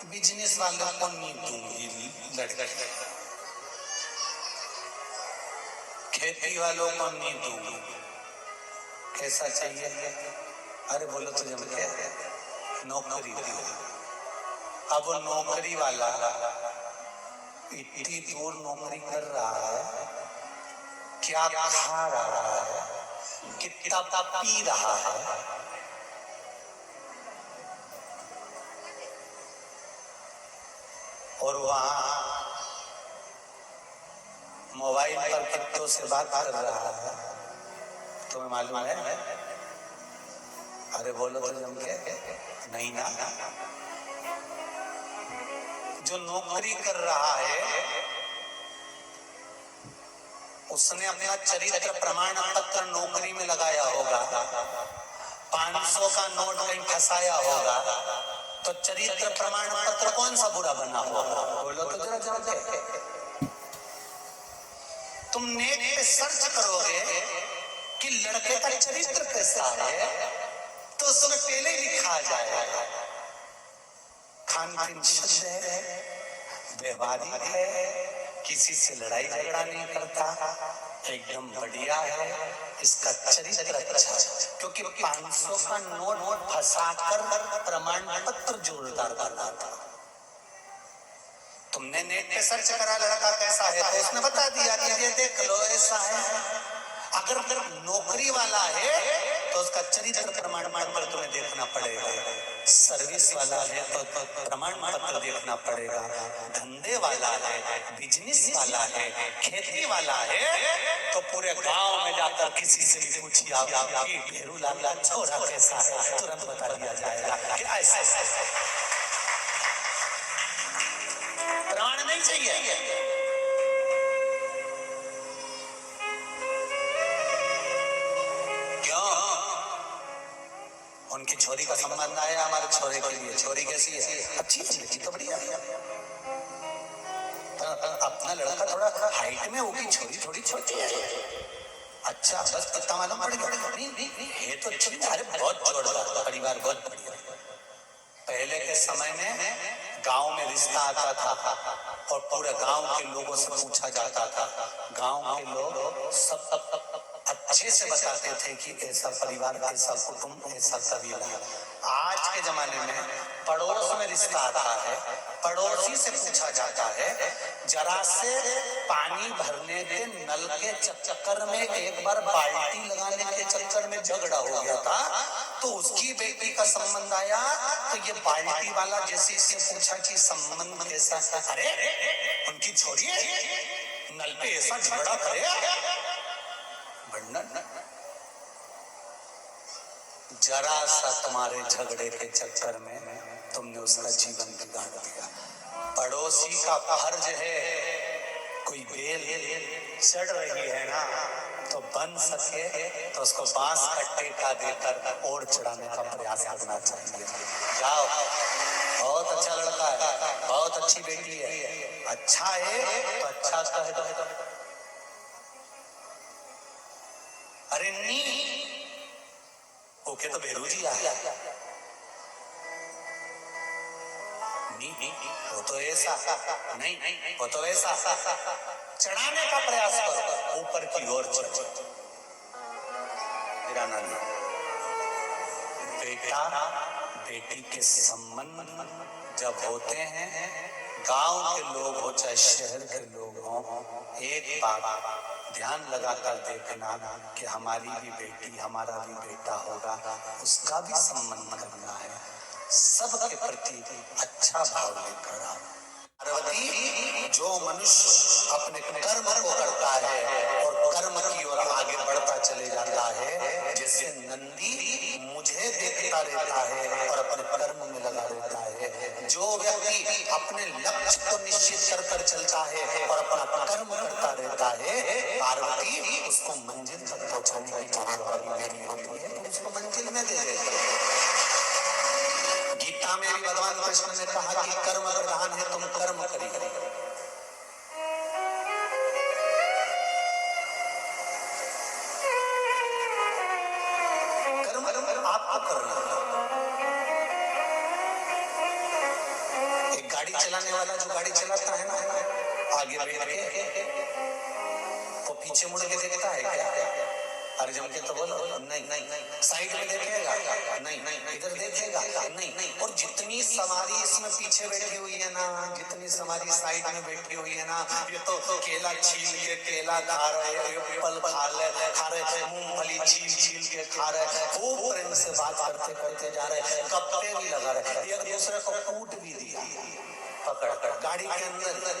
बिजनेस वालों को नहीं दूंगी लड़के, खेती वालों को नहीं दूंगी, कैसा चाहिए? अरे बोलो तो जम के नौकरी दो। अब वो नौकरी वाला इतनी दूर नौकरी कर रहा है, क्या खा रहा है, कितना पी रहा है, और वहां मोबाइल पर कितनों से बात कर रहा है, तुम्हें मालूम है? अरे बोलो तो जम के नहीं ना। जो नौकरी कर रहा है उसने अपना चरित्र प्रमाण पत्र नौकरी में लगाया होगा, 500 का नोट कहीं फंसाया होगा, तो चरित्र प्रमाण पत्र कौन सा बुरा बना होगा? बोलो तो जरा जरा। तुम नेट पे सर्च करोगे कि लड़के का चरित्र कैसा है, तो उसमें पहले ही लिखा जाएगा खान पीन शुद्ध है, व्यवहारिक है, किसी से लड़ाई झगड़ा नहीं करता, एकदम बढ़िया है, इसका चरित्र अच्छा है। क्योंकि 500 का नोट फंसाकर प्रमाण पत्र जोरदार करना था। तुमने नेट पे सर्च करा लड़का कैसा है, तो उसने बता दिया कि ये देख लो ऐसा है। अगर नौकरी वाला है तो उसका चरित्र प्रमाण पत्र तुम्हें देखना पड़ेगा, सर्विस वाला है तो प्रमाण पत्र देखना पड़ेगा, धंधे वाला है, बिजनेस वाला है, खेती वाला है, तो पूरे गांव में जाकर किसी से भी पूछिए आप कि भेरू लाल का छोरा कैसा है, तुरंत बता दिया जाएगा कि ऐसा। प्रमाण नहीं चाहिए। उनकी छोरी का संबंध आया हमारे छोरे के लिए, छोरी कैसी है? अच्छी है, तो बढ़िया। अपना लड़का थोड़ा हाइट में होगी, छोरी थोड़ी छोटी है, अच्छा बस इतना मालूम पड़ेगा। नहीं ये तो अच्छी है, अरे बहुत जोरदार परिवार, बहुत बढ़िया। पहले के समय में गांव में रिश्ता आता था और पूरे गांव के लोगों से पूछा जाता था, गांव के लोग सब अच्छे से बताते थे कि ऐसा परिवार, ऐसा कुटुंब, ऐसा कबीला। आज के जमाने में पड़ोस में रिश्ता आता है, पड़ोसी से पूछा जाता है, जरा से पानी भरने के नल के चक्कर में एक बार बाल्टी लगाने के चक्कर में झगड़ा हो गया था, तो उसकी बेटी का संबंध आया, तो ये बाल्टी वाला जैसे इससे पूछा कि संबंध कैसा है, अरे उनकी छोरी नल पे ऐसा झगड़ा करे, जरा सा तुम्हारे झगड़े के चक्कर में तुमने उसका जीवन बिगाड़ दिया। पड़ोसी का फर्ज है, कोई बेल चढ़ रही है ना, तो बन सके तो उसको बांस का टेका देकर और चढ़ाने का प्रयास करना चाहिए। जाओ, बहुत अच्छा लड़का है, बहुत अच्छी बेटी है, अच्छा है तो अच्छा कह दो। अरे नहीं ओके तो बेरू जी आया, नहीं वो तो ऐसा नहीं, वो तो ऐसा, चढ़ाने का प्रयास करो, ऊपर की ओर चढ़ो। मेरा नाम बेटा बेटी के संबंध जब होते हैं, गांव के लोग हो चाहे शहर के लोग हो, एक बात ध्यान लगाकर देखना कि हमारी भी बेटी, हमारा भी बेटा होगा, उसका भी संबंध करना है, सबके प्रति अच्छा भाव लेकर आओ। पार्वती, जो मनुष्य अपने कर्म को करता है और कर्म की ओर आगे बढ़ता चले जाता है, जैसे नंदी मुझे देखता रहता है और अपने कर्म में लगा रहता है, जो व्यक्ति अपने लक्ष्य को निश्चित कर चलता है और अपना कर्म करता रहता है, पार्वती उसको मंजिल तक पहुंचाने की जिम्मेदारी होती है, तो उसको मंजिल में दे देते हैं। गीता में भी भगवान कृष्ण ने कहा कि कर्म प्रधान है, तुम कर्म करिए। जो गाड़ी चलाता है ना, आगे बैठ के वो पीछे मुड़ के देखता है क्या? अरे जम के तो बोलो, नहीं। साइड में देखेगा, नहीं। इधर देखेगा, नहीं। और जितनी सवारी इसमें पीछे बैठी हुई है ना, जितनी सवारी साइड में बैठी हुई है ना, ये तो केला छील के केला खा रहे, एप्पल खा रहे, मूंगफली छील के खा रहे, खूब प्रेम से बात करते करते जा रहे, गप्पे भी लगा रहे, एक दूसरे को कूट भी दिया पकड़ गाड़ी के अंदर,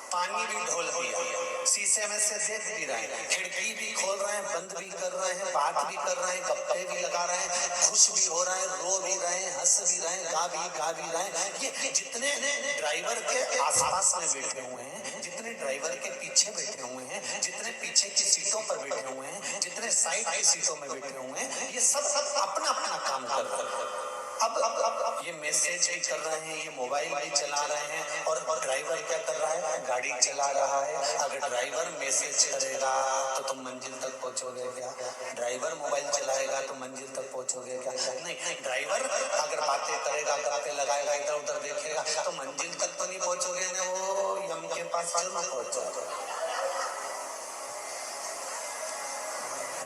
पानी भी ढोल दिया, शीशे में से देख भी रहे हैं, खिड़की भी खोल रहे हैं, बंद भी कर रहे हैं, बात भी कर रहे हैं, गप्पे भी लगा रहे हैं, खुश भी हो रहे हैं, रो भी रहे हैं, हंस भी रहे हैं, गा भी रहे हैं। ये जितने ड्राइवर के आसपास में बैठे हुए हैं, जितने ड्राइवर के पीछे बैठे हुए हैं, जितने पीछे की सीटों पर बैठे हुए हैं, जितने साइड की सीटों में बैठे हुए हैं, ये सब अपना अपना काम कर रहे हैं। अब ये मैसेज भी कर रहे हैं, ये मोबाइल भी चला रहे हैं, और ड्राइवर क्या कर रहा है? गाड़ी चला रहा है। अगर ड्राइवर मैसेज करेगा तो तुम मंजिल तक पहुंचोगे क्या? ड्राइवर मोबाइल चलाएगा तो मंजिल तक पहुंचोगे क्या? नहीं। ड्राइवर अगर बातें करेगा, गप्पे लगाएगा, इधर उधर देखेगा तो मंजिल तक तो नहीं पहुंचोगे ना, वो यम के पास जरूर पहुंचोगे।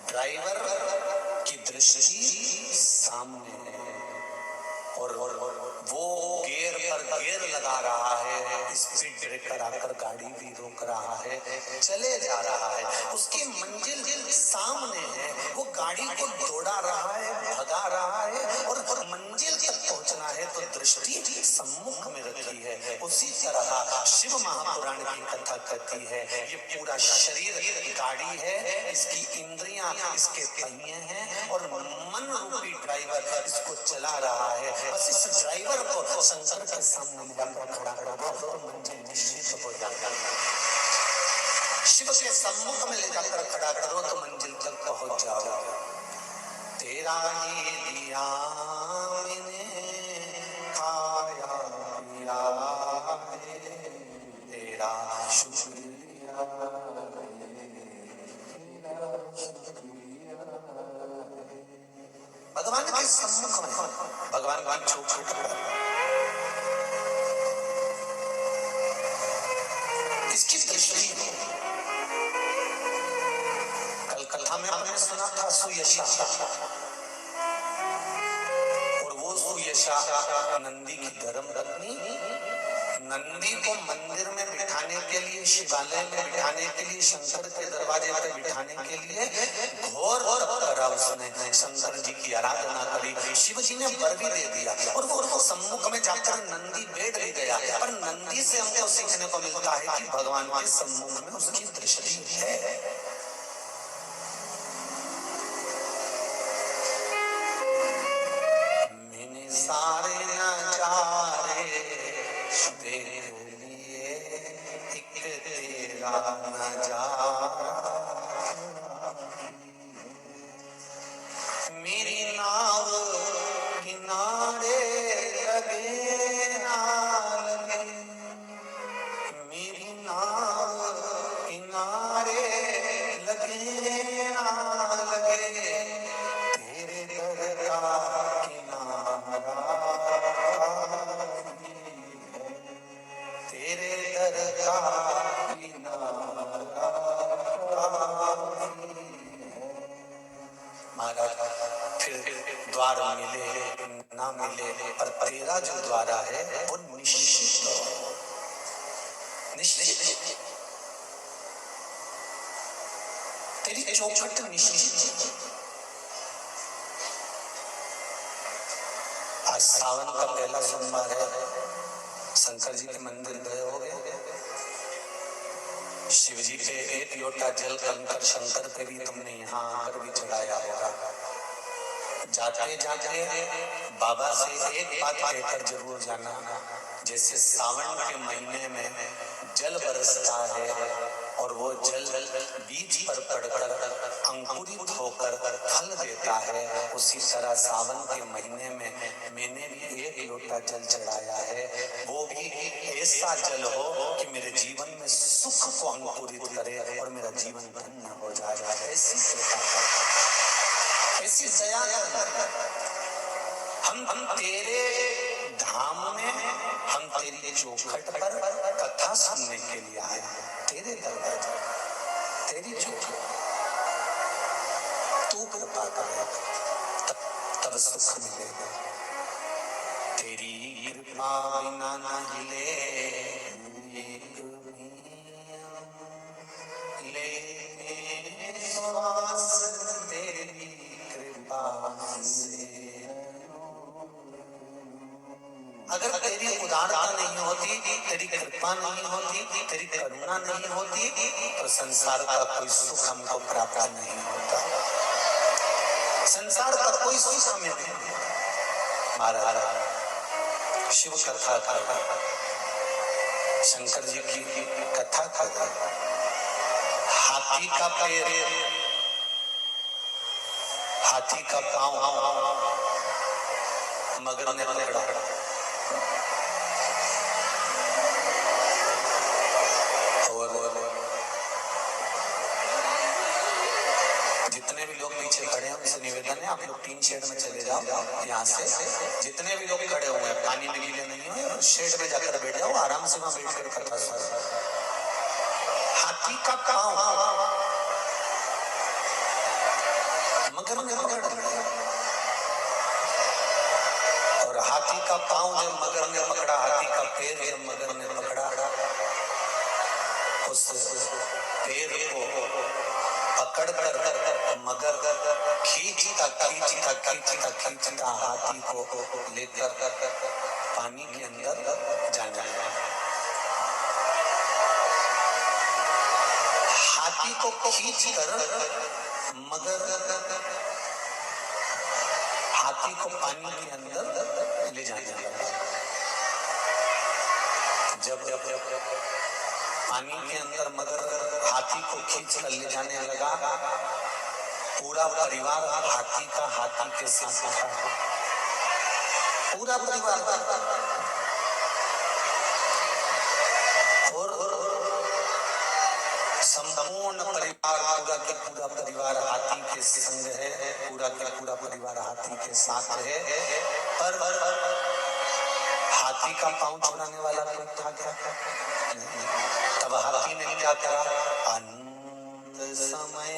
ड्राइवर की दृष्टि सामने है, और वो गियर पर गियर लगा रहा है, स्पीड ब्रेकर आकर गाड़ी भी रोक रहा है, चले जा रहा है, उसकी मंजिल सामने है, वो गाड़ी को दौड़ा रहा है, भगा रहा है, और मंजिल तक पहुंचना है तो दृष्टि सम्मुख में रखी है। उसी तरह शिव महापुराण की कथा कहती है, ये पूरा शरीर गाड़ी है, इसकी इंद्रियां इसके पहिए हैं, और मन रूपी ड्राइवर इसको चला रहा है। बस इस ड्राइवर को शंकर के सामने लाकर खड़ा कर दो तो मंजिल निश्चित हो जाता है। शिव के सम्मुख में ले जाकर खड़ा करो तो मंजिल तक पहुंच जाओ। तेरा ही दिया मैंने खाया पिया, तेरा शुक्रिया, भगवान के सम्मुख में, भगवान की चौखट पर इसकी दृष्टि है। कल कथा में आपने सुना था सुयशा, और वो सुयशा नंदी की धर्म पत्नी, नंदी को मंदिर में बिठाने के लिए, शिवालय में बिठाने के लिए, शंकर के दरवाजे पर बिठाने के लिए घोर तप करा उसने, शंकर जी की आराधना करी, शिव जी ने वर भी दे दिया, और वो सम्मुख में जाकर नंदी बैठ भी गया। पर नंदी से हमको सीखने को मिलता है कि भगवान के सम्मुख में उसकी दृष्टि है। मैंने सारे नजारे देख लिए, एक तेरा नजारा, मेरी नाव किनारे लगे ना लगे, मेरी नाव किनारे लगे ना लगे, तेरे दर का किनारा, तेरे दर का किनारा। महाराज फिर द्वार मिले ना मिले, पर तेरा जो द्वारा है वो निश्चित तेरी चौखट निश्चित। आज सावन का पहला सोमवार है, शंकर जी के मंदिर गए होगे, शिव जी पे एक लोटा जल कंकर शंकर पे भी तुमने यहाँ आकर भी चढ़ाया होगा। जाते जाते बाबा से एक बात कहकर जरूर जाना, जैसे सावन के महीने में जल बरसता है और वो जल बीज पर पड़कर अंकुरित होकर फल देता है, उसी तरह सावन के महीने में मैंने भी एक लोटा जल चढ़ाया है, वो भी ऐसा जल हो कि मेरे जीवन में सुख को अंकुरित करे और मेरा जीवन धन्य हो जाए। ऐसी दया हम तेरे धाम धाम में हम तेरी चौखट पर कथा सुनने के लिए आए, तेरे दरवाजे, तेरी चौखट, तू कृपा करेगा तब सुख मिलेगा। तेरी कृपा बिना न हिले श्वास, तेरी कृपा से। अगर तेरी उदारता नहीं होती, तेरी कृपा नहीं होती, तेरी करुणा नहीं होती, तो संसार का कोई सुख हमको प्राप्त नहीं होता। संसार का कोई सुख हमें नहीं। महाराज शिव कथा कर, शंकर जी की कथा कर, हाथी का पैर, हाथी का पांव मगर ने पकड़ा। जितने भी लोग पीछे खड़े हैं उनसे निवेदन है, आप लोग टीन शेड में चले जाओ। यहाँ से जितने भी लोग खड़े हुए हैं पानी में गीले नहीं हो, शेड में जाकर बैठ जाओ, आराम से वहां बैठ कर कथा सुनो। हाथी का पांव मगर ने पकड़ लिया, और हाथी का पांव जब मगर ने पकड़ा, हाथी का पैर जब मगर ने पकड़ा, उस पैर को पकड़ कर मगर खींचता खींचता खींचता खींचता हाथी को लेकर पानी के अंदर जाने लगा। हाथी को खींचकर मगर हाथी को पानी के अंदर ले जाने लगा। जब पानी के अंदर मगर हाथी को खींच कर ले जाने लगा, पूरा परिवार हाथी के साथ था। पूरा परिवार और संपूर्ण परिवार, पूरा परिवार हाथी के संग है, पूरा परिवार हाथी के साथ है। पर हाथी का पांव छुड़ाने वाला कोई था क्या? तब हाथी ने क्या करा? अंत समय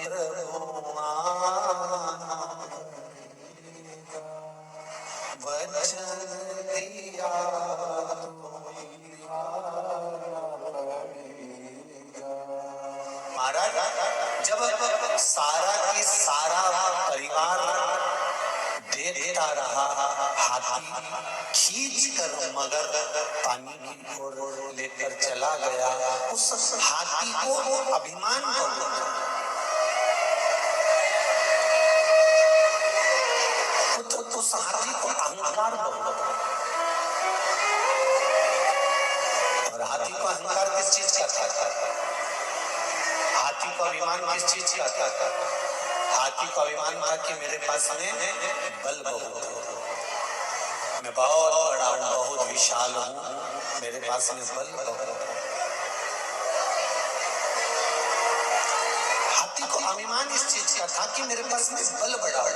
प्रभु आना, वचन दिया महाराज। जब सारा की सारा परिवार देखता रहा, हाथी खींच कर मगर पानी की ओर लेकर चला गया। उस हाथी को अभिमान बहुत, उस हाथी को अहंकार बहुत। और हाथी को अहंकार किस चीज का था? हाथी को अभिमान किस चीज का था? हाथी को अभिमान था कि मेरे पास में बल बहुत है, मैं बहुत बड़ा हूँ, बहुत विशाल हूँ, मेरे पास में बल बहुत। हाथी को अभिमान इस चीज का था कि मेरे पास में बल बड़ा है,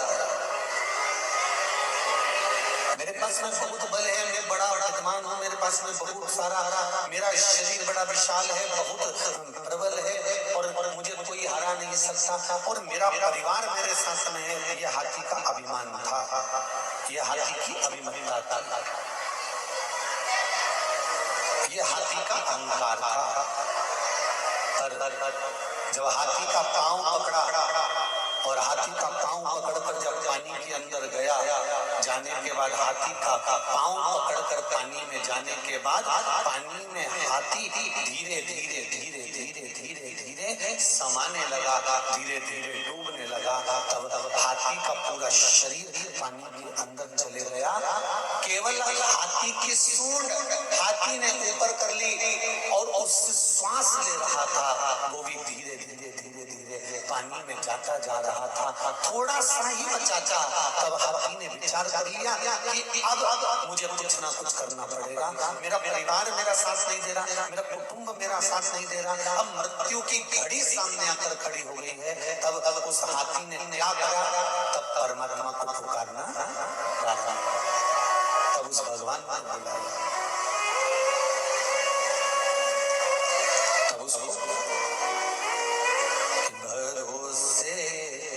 मेरे पास में बहुत बल है, मैं बड़ा विद्वान हूँ, मेरे पास में बहुत सारा, मेरा शरीर बड़ा विशाल है, बहुत प्रबल है, और मुझे कोई हरा नहीं सकता, और मेरा परिवार मेरे साथ में है। ये हाथी का अभिमान था, ये हाथी की अभिमानता था, ये हाथी का अहंकार था। पर जब हाथी का पांव पकड़ा, और हाथी का पांव पकड़कर जब पानी के अंदर गया, जाने के बाद हाथी का पांव पकड़कर पानी में जाने के बाद पानी में हाथी धीरे धीरे धीरे धीरे धीरे धीरे समाने लगा, धीरे धीरे डूबने लगा। तब हाथी का पूरा शरीर पानी के अंदर चले गया। केवल हाथी की सूंड हाथी ने ऊपर कर ली, और उससे श्वास ले रहा था, वो भी धीरे धीरे धीरे धीरे पानी में जाता जा रहा था। थोड़ा सा ही बचा था, तब हाथी ने विचार कर लिया कि अब मुझे कुछ ना कुछ करना पड़ेगा, मेरा परिवार मेरा साथ नहीं दे रहा, मेरा कुटुंब मेरा साथ नहीं दे रहा, अब मृत्यु की घड़ी सामने आकर खड़ी हो गई है। तब उस हाथी ने क्या करा? तब परमात्मा को पुकारना, तब उस भगवान भगवान मान बुलाया। तब उसको भरोसे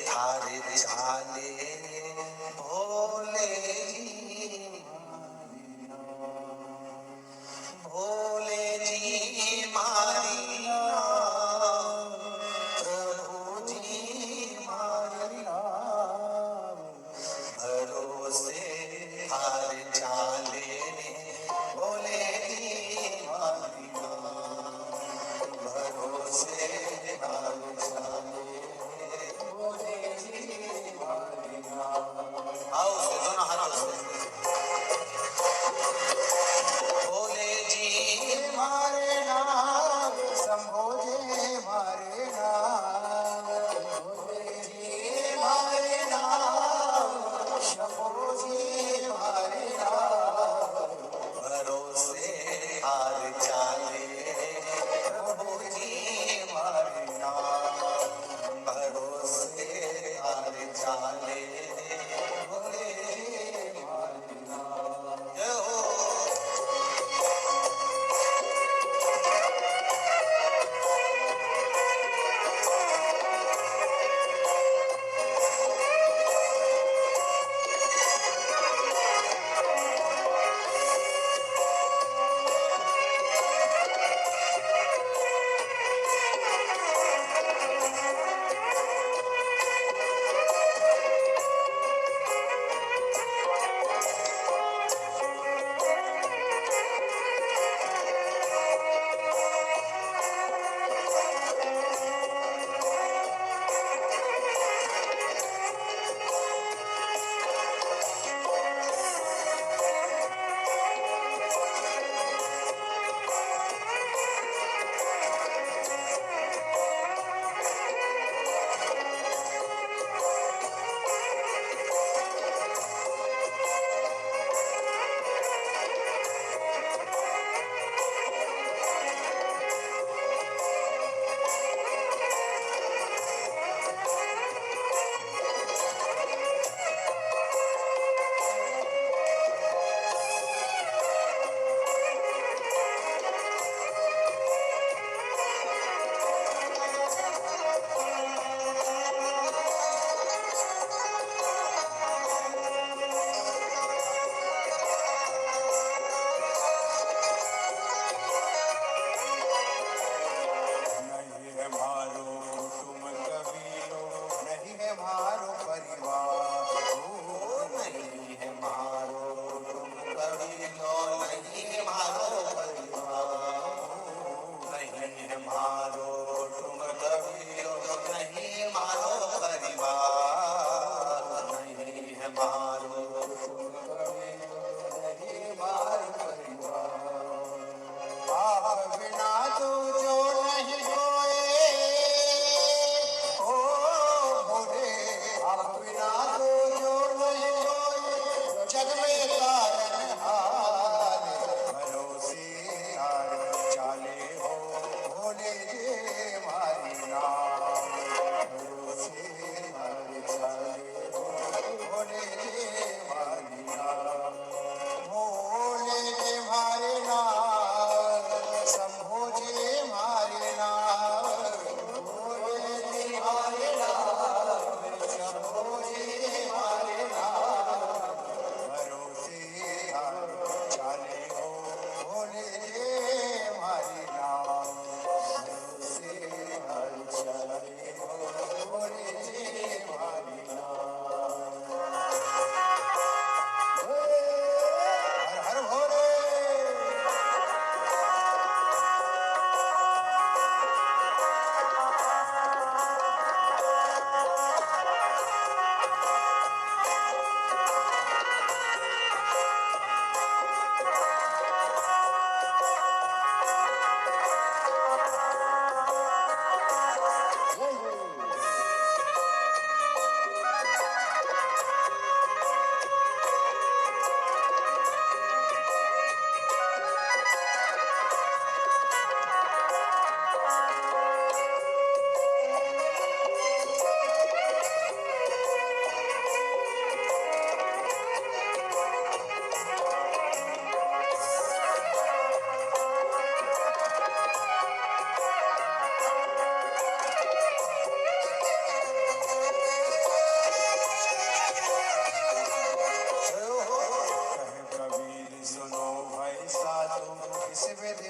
थारे चाले भोले जी, भोले जी मारी नाम, प्रभु जी मारी नाम, भरोसे थारे चाले भोले जी मारी नाम, भरोसे थारे चाले भोले जी मारी नाम। आओ से दोनों हाथों से भोले जी मारे नाम, शंभो जी मारे नाम, भोले जी मारे नाम, शंभो जी मारे नाम, भरोसे हार चाले प्रभु जी मारे नाम, भरोसे हार चाले भोले जी मारे नाम। जय हो।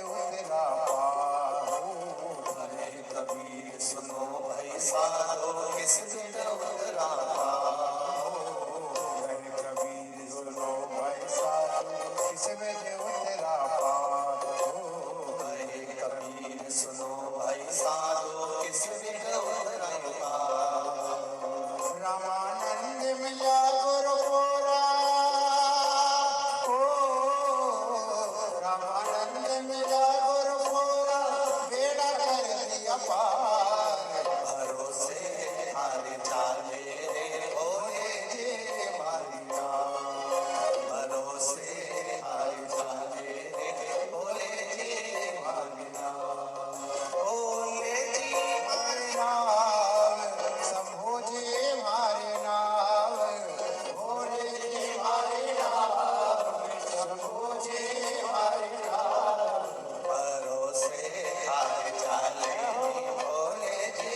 उतरा पाओ। अरे कबीर सुनो भाई साधो किस में उतरा पाओ। अरे कबीर सुनो भाई साधो किस में उतरा पाओ। अरे कबीर सुनो भाई साधो किस में उतरा पाओ। रामानंद मिला गुरु कोरा, रामानंद मिला गुरु कोरा, बेड़ा कर दिया पार। भरोसे हारे चाले रे भोले जी मारिया। भरोसे हारे चाले रे भोले जी मारिया। भोले जी हमारे नाम शंभो जी हमारे नाम, भोले जी हमारे नाम, शंभो जी हमारे नाम। भरोसे हारे चाले भोले जी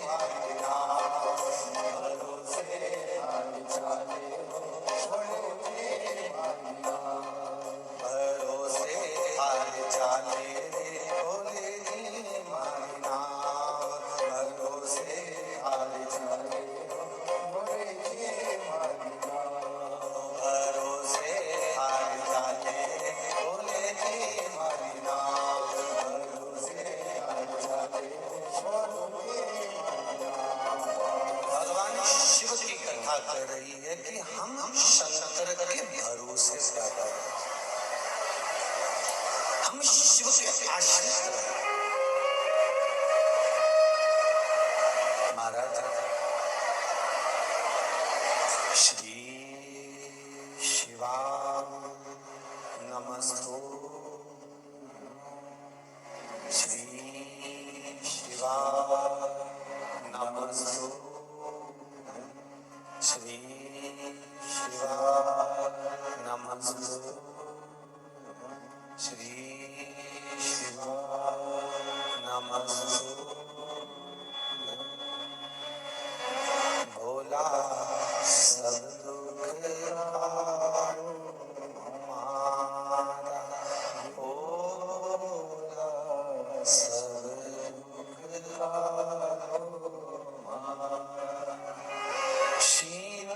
मारिया। भरोसे हारे चाले भोले जी मारिया। भरोसे हारे चाले भोले जी मारिया। भरोसे हारे चाले भोले जी हमारे नाम। भरोसे हारे चाले भोले जी मारिया। भरोसे हारे चाले भगवान शिव की कथा कर रही है कि हम शंकर के भरोसे क्या करें। हम शिव के आश्रित रहे। महाराज श्री शिवाय नमस्तु। श्री शिवाय नमस्तु। श्री शिवाय नमस्तु। श्री शिवाय नमस्तु। भोला सब दुख हारो हमारा। भोला सब दुख हारो हमारा। शिव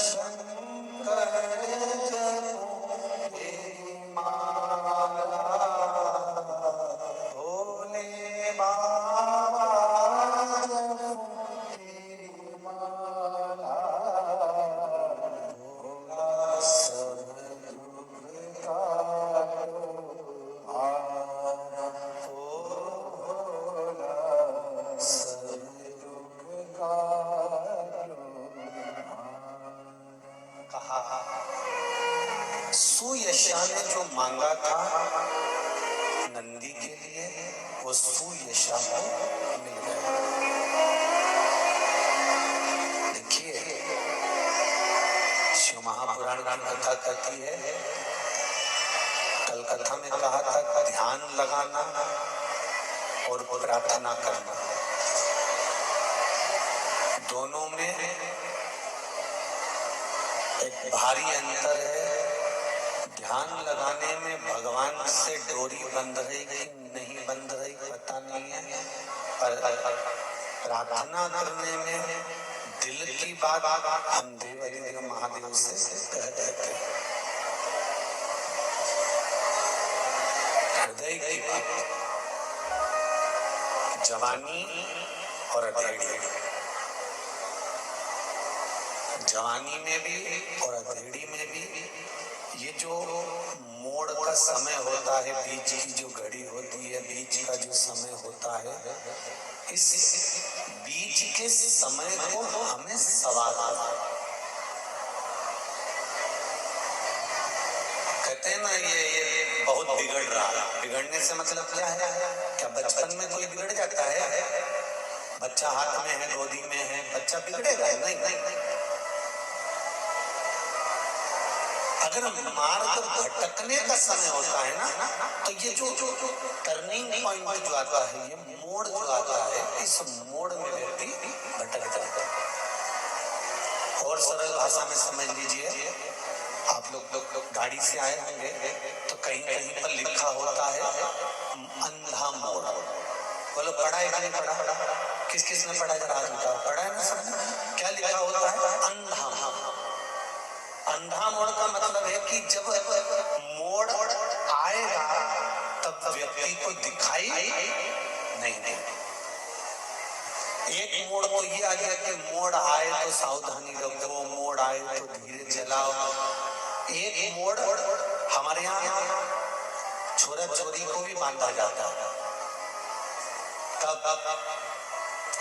शंकर जपो तेरी माला। भोले बाबा जपो तेरी माला। भोला सब दुख हारो हमारा। भोला सब दुख हारो कहा। सुयशा ने जो मांगा था नंदी के लिए, वो सुयशा को मिल गया। देखिए शिव महापुराण की कथा कहती है, कल कथा में कहा था ध्यान लगाना और प्रार्थना करना, दोनों में एक भारी अंतर है। ध्यान लगाने में भगवान से डोरी बंध रही कि नहीं बंध रही पता नहीं है, पर प्रार्थना करने में दिल की बात हम देव महादेव से कह देते हैं, हृदय की बात। जवानी और अधेड़ी, जवानी में भी और अधेड़ी में भी ये जो मोड़ का समय होता है, बीच की जो घड़ी होती है, बीच का जो समय होता है, इस बीच के समय को हमें संवारना। कहते हैं ना ये बहुत बिगड़ रहा है। बिगड़ने से मतलब क्या है? क्या बचपन में कोई बिगड़ जाता है? बच्चा हाथ में है, गोदी में है, बच्चा बिगड़ेगा? नहीं। अगर मार्ग भटकने का समय होता है ना, तो ये जो टर्निंग पॉइंट जो आता है, ये मोड़ जो आता है, इस मोड़ में व्यक्ति भटक जाता है। और सरल भाषा में समझ लीजिए, आप लोग गाड़ी से आए होंगे तो कहीं कहीं पर लिखा होता है अंधा मोड़। बोलो पढ़ा है कि नहीं पढ़ा? किस किस ने पढ़ा जरा हाथ उठाओ। पढ़ा है ना सबने? क्या लिखा होता है? अंधा मोड़। अंधा मोड़ का मतलब है कि जब मोड़ आएगा तब व्यक्ति को दिखाई नहीं देगा। एक मोड़ तो ये आ गया कि मोड़ आए तो सावधानी रखो, मोड़ आए तो धीरे चलाओ। एक मोड़ हमारे यहाँ छोरा छोरी को भी बांधा जाता है। कब?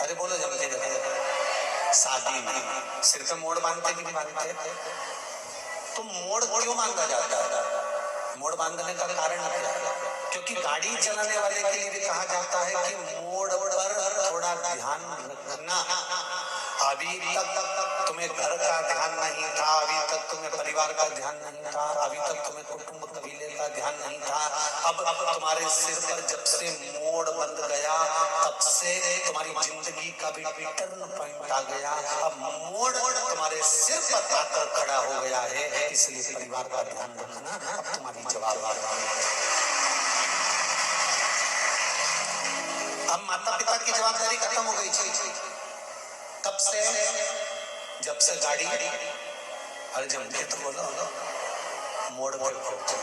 अरे बोलो जल्दी जल्दी। शादी में सिर पे मोड़ बांधते कि नहीं बांधते? तो मोड़ क्यों बांधा जाता है? मोड़ बांधने का कारण क्या है? क्योंकि गाड़ी चलाने वाले के लिए भी कहा जाता है कि मोड़ पर थोड़ा ध्यान रखना। अभी तक तुम्हें घर का ध्यान नहीं था, अभी तक तुम्हें परिवार का ध्यान नहीं था, अभी तक तुम्हें कुटुंब कबीले का ध्यान नहीं था। अब तुम्हारे सिर पर जब से मोड़ बंध गया तब से तुम्हारी जिंदगी का भी टर्न पॉइंट आ गया। अब मोड़ तुम्हारे सिर पर आकर खड़ा हो गया है, इसलिए परिवार का ध्यान रखना अब तुम्हारी जवाबदारी है। अब माता पिता की जवाबदारी खत्म हो गई। कब से? जब से गाड़ी, अरे जम के तो बोलो, मोड़ पर पहुंचे।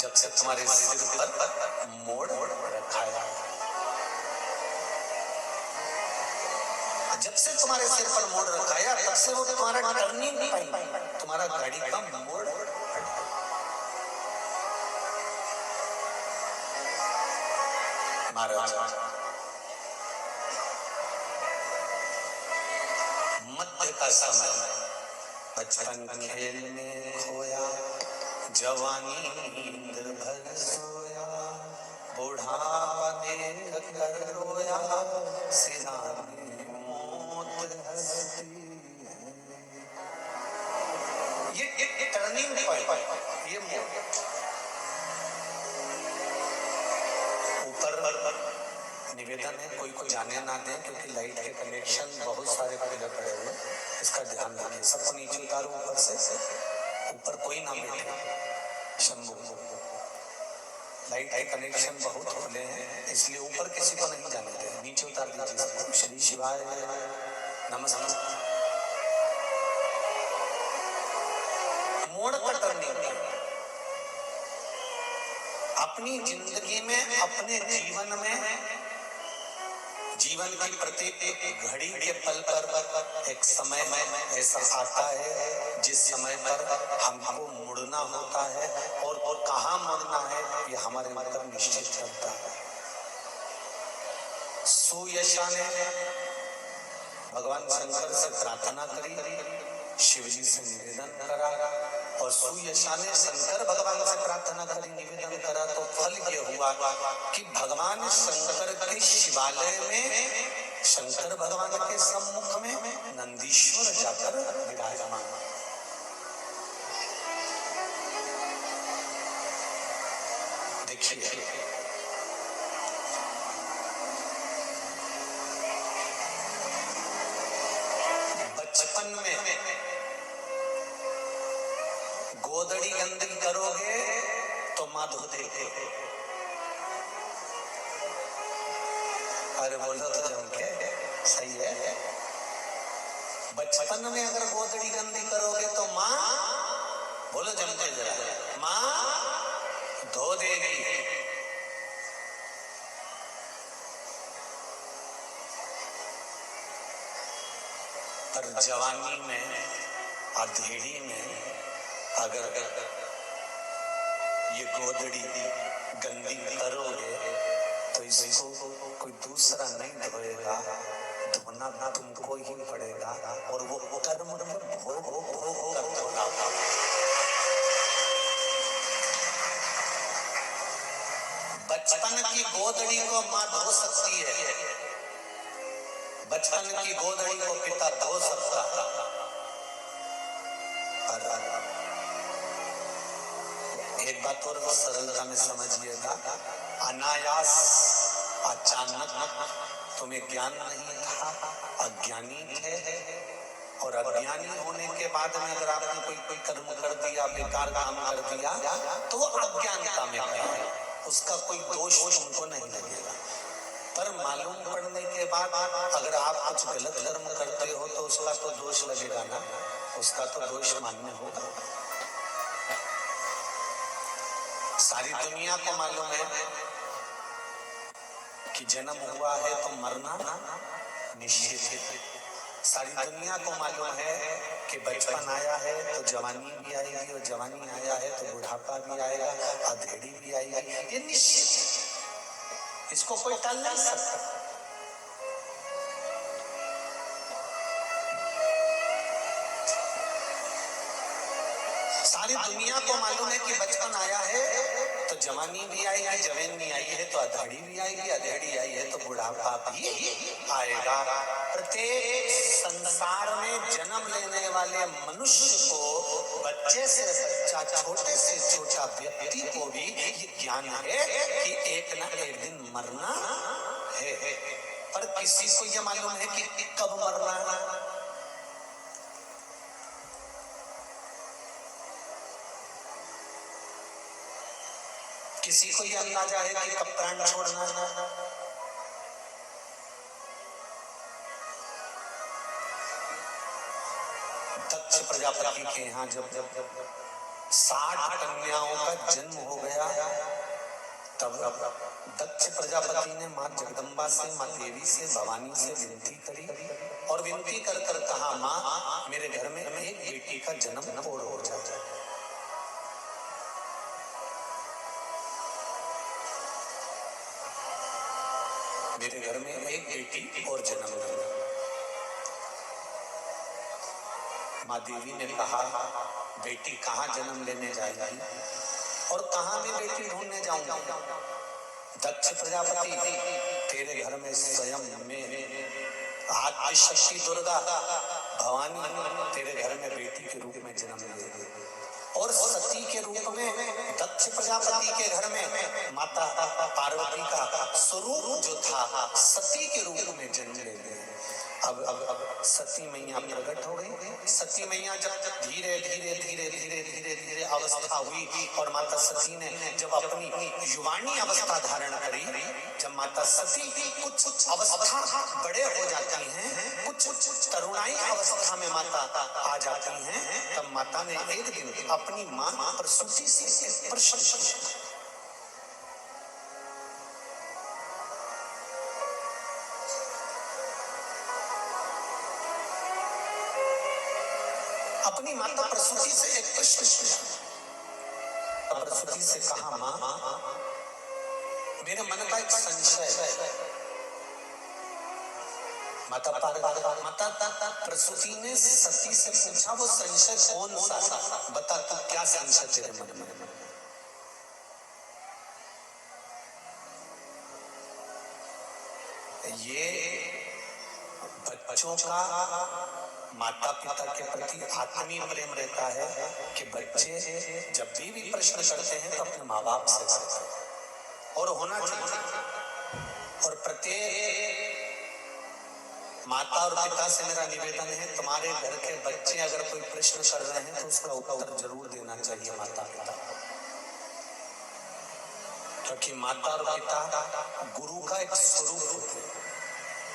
जब से तुम्हारे सिर पर मोड़ रखाया, जब से तुम्हारे सिर पर मोड़ रखाया तब से वो तुम्हारा टर्निंग पॉइंट, तुम्हारा गाड़ी का मोड़। महाराज मध्य का समय, बचपन खेल में खोया, जवानी नींद भर सोया, बुढ़ापा देख कर रोया, सिराने मौत हंसती है। ये टर्निंग पॉइंट, ये मोड़। ऊपर निवेदन है, कोई को जाने ना दें क्योंकि लाइट के कनेक्शन बहुत सारे पिलर पड़े हुए, इसका ध्यान रखें। सबको नीचे उतारो ऊपर से, ऊपर कोई ना बैठे। शंभू, लाइट के कनेक्शन बहुत खुले हैं इसलिए ऊपर किसी को नहीं जाने दें, नीचे उतार दीजिए। श्री शिवाय नमस्कार। मोड़ पर टर्निंग अपनी जिंदगी में, अपने जीवन में, जीवन की प्रत्येक घड़ी के पल पर एक समय में ऐसा आता है जिस समय पर हमको मुड़ना होता है, और कहाँ मुड़ना है ये हमारे मतलब निश्चित करता है। सुयशा ने भगवान शंकर से प्रार्थना करी, शिव जी से निवेदन करा, और सुयशा ने शंकर भगवान से प्रार्थना करी, निवेदन करा, तो फल ये हुआ कि भगवान शंकर के शिवालय में, शंकर भगवान के सम्मुख में नंदीश्वर जाकर विराजमान। देखिए बचपन में गोदड़ी गंदी करोगे तो माँ धो देगी। अरे बोलो तो जम के, सही है। बचपन में अगर गोदड़ी गंदी करोगे तो माँ, बोलो जम के जरा, माँ धो देगी। पर जवानी में, अधेड़ी में अगर ये गोदड़ी गंदी करोगे तो इसको कोई दूसरा नहीं धोएगा, धोना तुमको ही पड़ेगा, और वो कर्म भोग कर धोना। बचपन की गोदड़ी को माँ धो सकती है, बचपन की गोदड़ी को पिता धो सकता है, एक बात और सरलता में समझिएगा, अनायास, अचानक तुम्हें ज्ञान नहीं था, अज्ञानी थे, और अज्ञानी होने के बाद में अगर आपने कोई कर्म कर दिया, बेकार काम कर दिया, तो वो अज्ञानता में है, उसका कोई दोष तुमको नहीं लगेगा। पर मालूम पड़ने के बाद अगर आप कुछ गलत कर्म करते हो तो उसका तो दोष लगेगा ना, उसका तो दोष मान्य होगा। सारी दुनिया को मालूम है कि जन्म हुआ है तो मरना निश्चित है। सारी दुनिया को मालूम है कि बचपन आया है तो जवानी भी आएगी, और जवानी आया है तो बुढ़ापा भी आएगा, अधेड़ी भी आएगी, ये निश्चित है, इसको कोई टाल नहीं सकता। सारी दुनिया को मालूम है कि बचपन आया है तो जवानी भी आएगी, जवानी आई है तो अधेड़ी भी आएगी, अधेड़ी आई है तो बुढ़ापा भी आएगा। प्रत्येक संसार में जन्म लेने वाले मनुष्य को, बच्चे से बच्चा, छोटे से छोटा व्यक्ति को भी ये ज्ञान है कि एक ना एक दिन मरना है। पर किसी को ये मालूम है कि कब मरना है। किसी को ये अंदाजा है कि कब प्राण छोड़ना है। दक्ष प्रजापति के यहाँ जब 60 कन्याओं का जन्म हो गया, तब दक्ष प्रजापति ने माँ जगदम्बा से, माँ देवी से, भवानी से विनती करी, और विनती कर कर कहा, माँ मेरे घर में एक बेटी का जन्म और हो जाए। मेरे घर में एक बेटी और जन्म लेना। माँ देवी ने कहा, बेटी कहाँ जन्म लेने जाएगी और कहाँ मैं बेटी ढूंढने जाऊंगा? दक्ष प्रजापति, तेरे घर में स्वयं में आदि शक्ति दुर्गा भवानी तेरे घर में बेटी के रूप में जन्म लेगी, और सती के रूप में दक्ष प्रजापति के घर में माता पार्वती का स्वरूप जो था सती के रूप में जन्म ले गए। अब सती मैया प्रकट हो गई। सती मैया जब धीरे धीरे धीरे धीरे धीरे धीरे अवस्था हुई, और माता सती ने जब अपनी युवानी अवस्था धारण करी, जब माता सती कुछ अवस्था बड़े हो जाती हैं, कुछ तरुणाई अवस्था में माता आ जाती हैं, तब माता ने एक दिन अपनी मां प्रसूति से प्रश्न किया। अपनी माता प्रसूति से एक प्रश्न किया। प्रसूति से कहा, मां मेरे मन का एक संशय है। माता प्रसूति ने सती से पूछा, वो संशय कौन सा? बता तू क्या संशय तेरे मन में? ये बच्चों का माता पिता के प्रति आत्मीय प्रेम रहता है कि बच्चे जब भी प्रश्न करते हैं तो अपने माँ बाप से करते हैं, और होना चाहिए। और प्रत्येक माता और पिता से मेरा निवेदन है, तुम्हारे घर के बच्चे अगर कोई प्रश्न कर रहे हैं तो उसका उत्तर जरूर देना चाहिए माता पिता को, क्योंकि माता और पिता गुरु का एक स्वरूप होते हैं।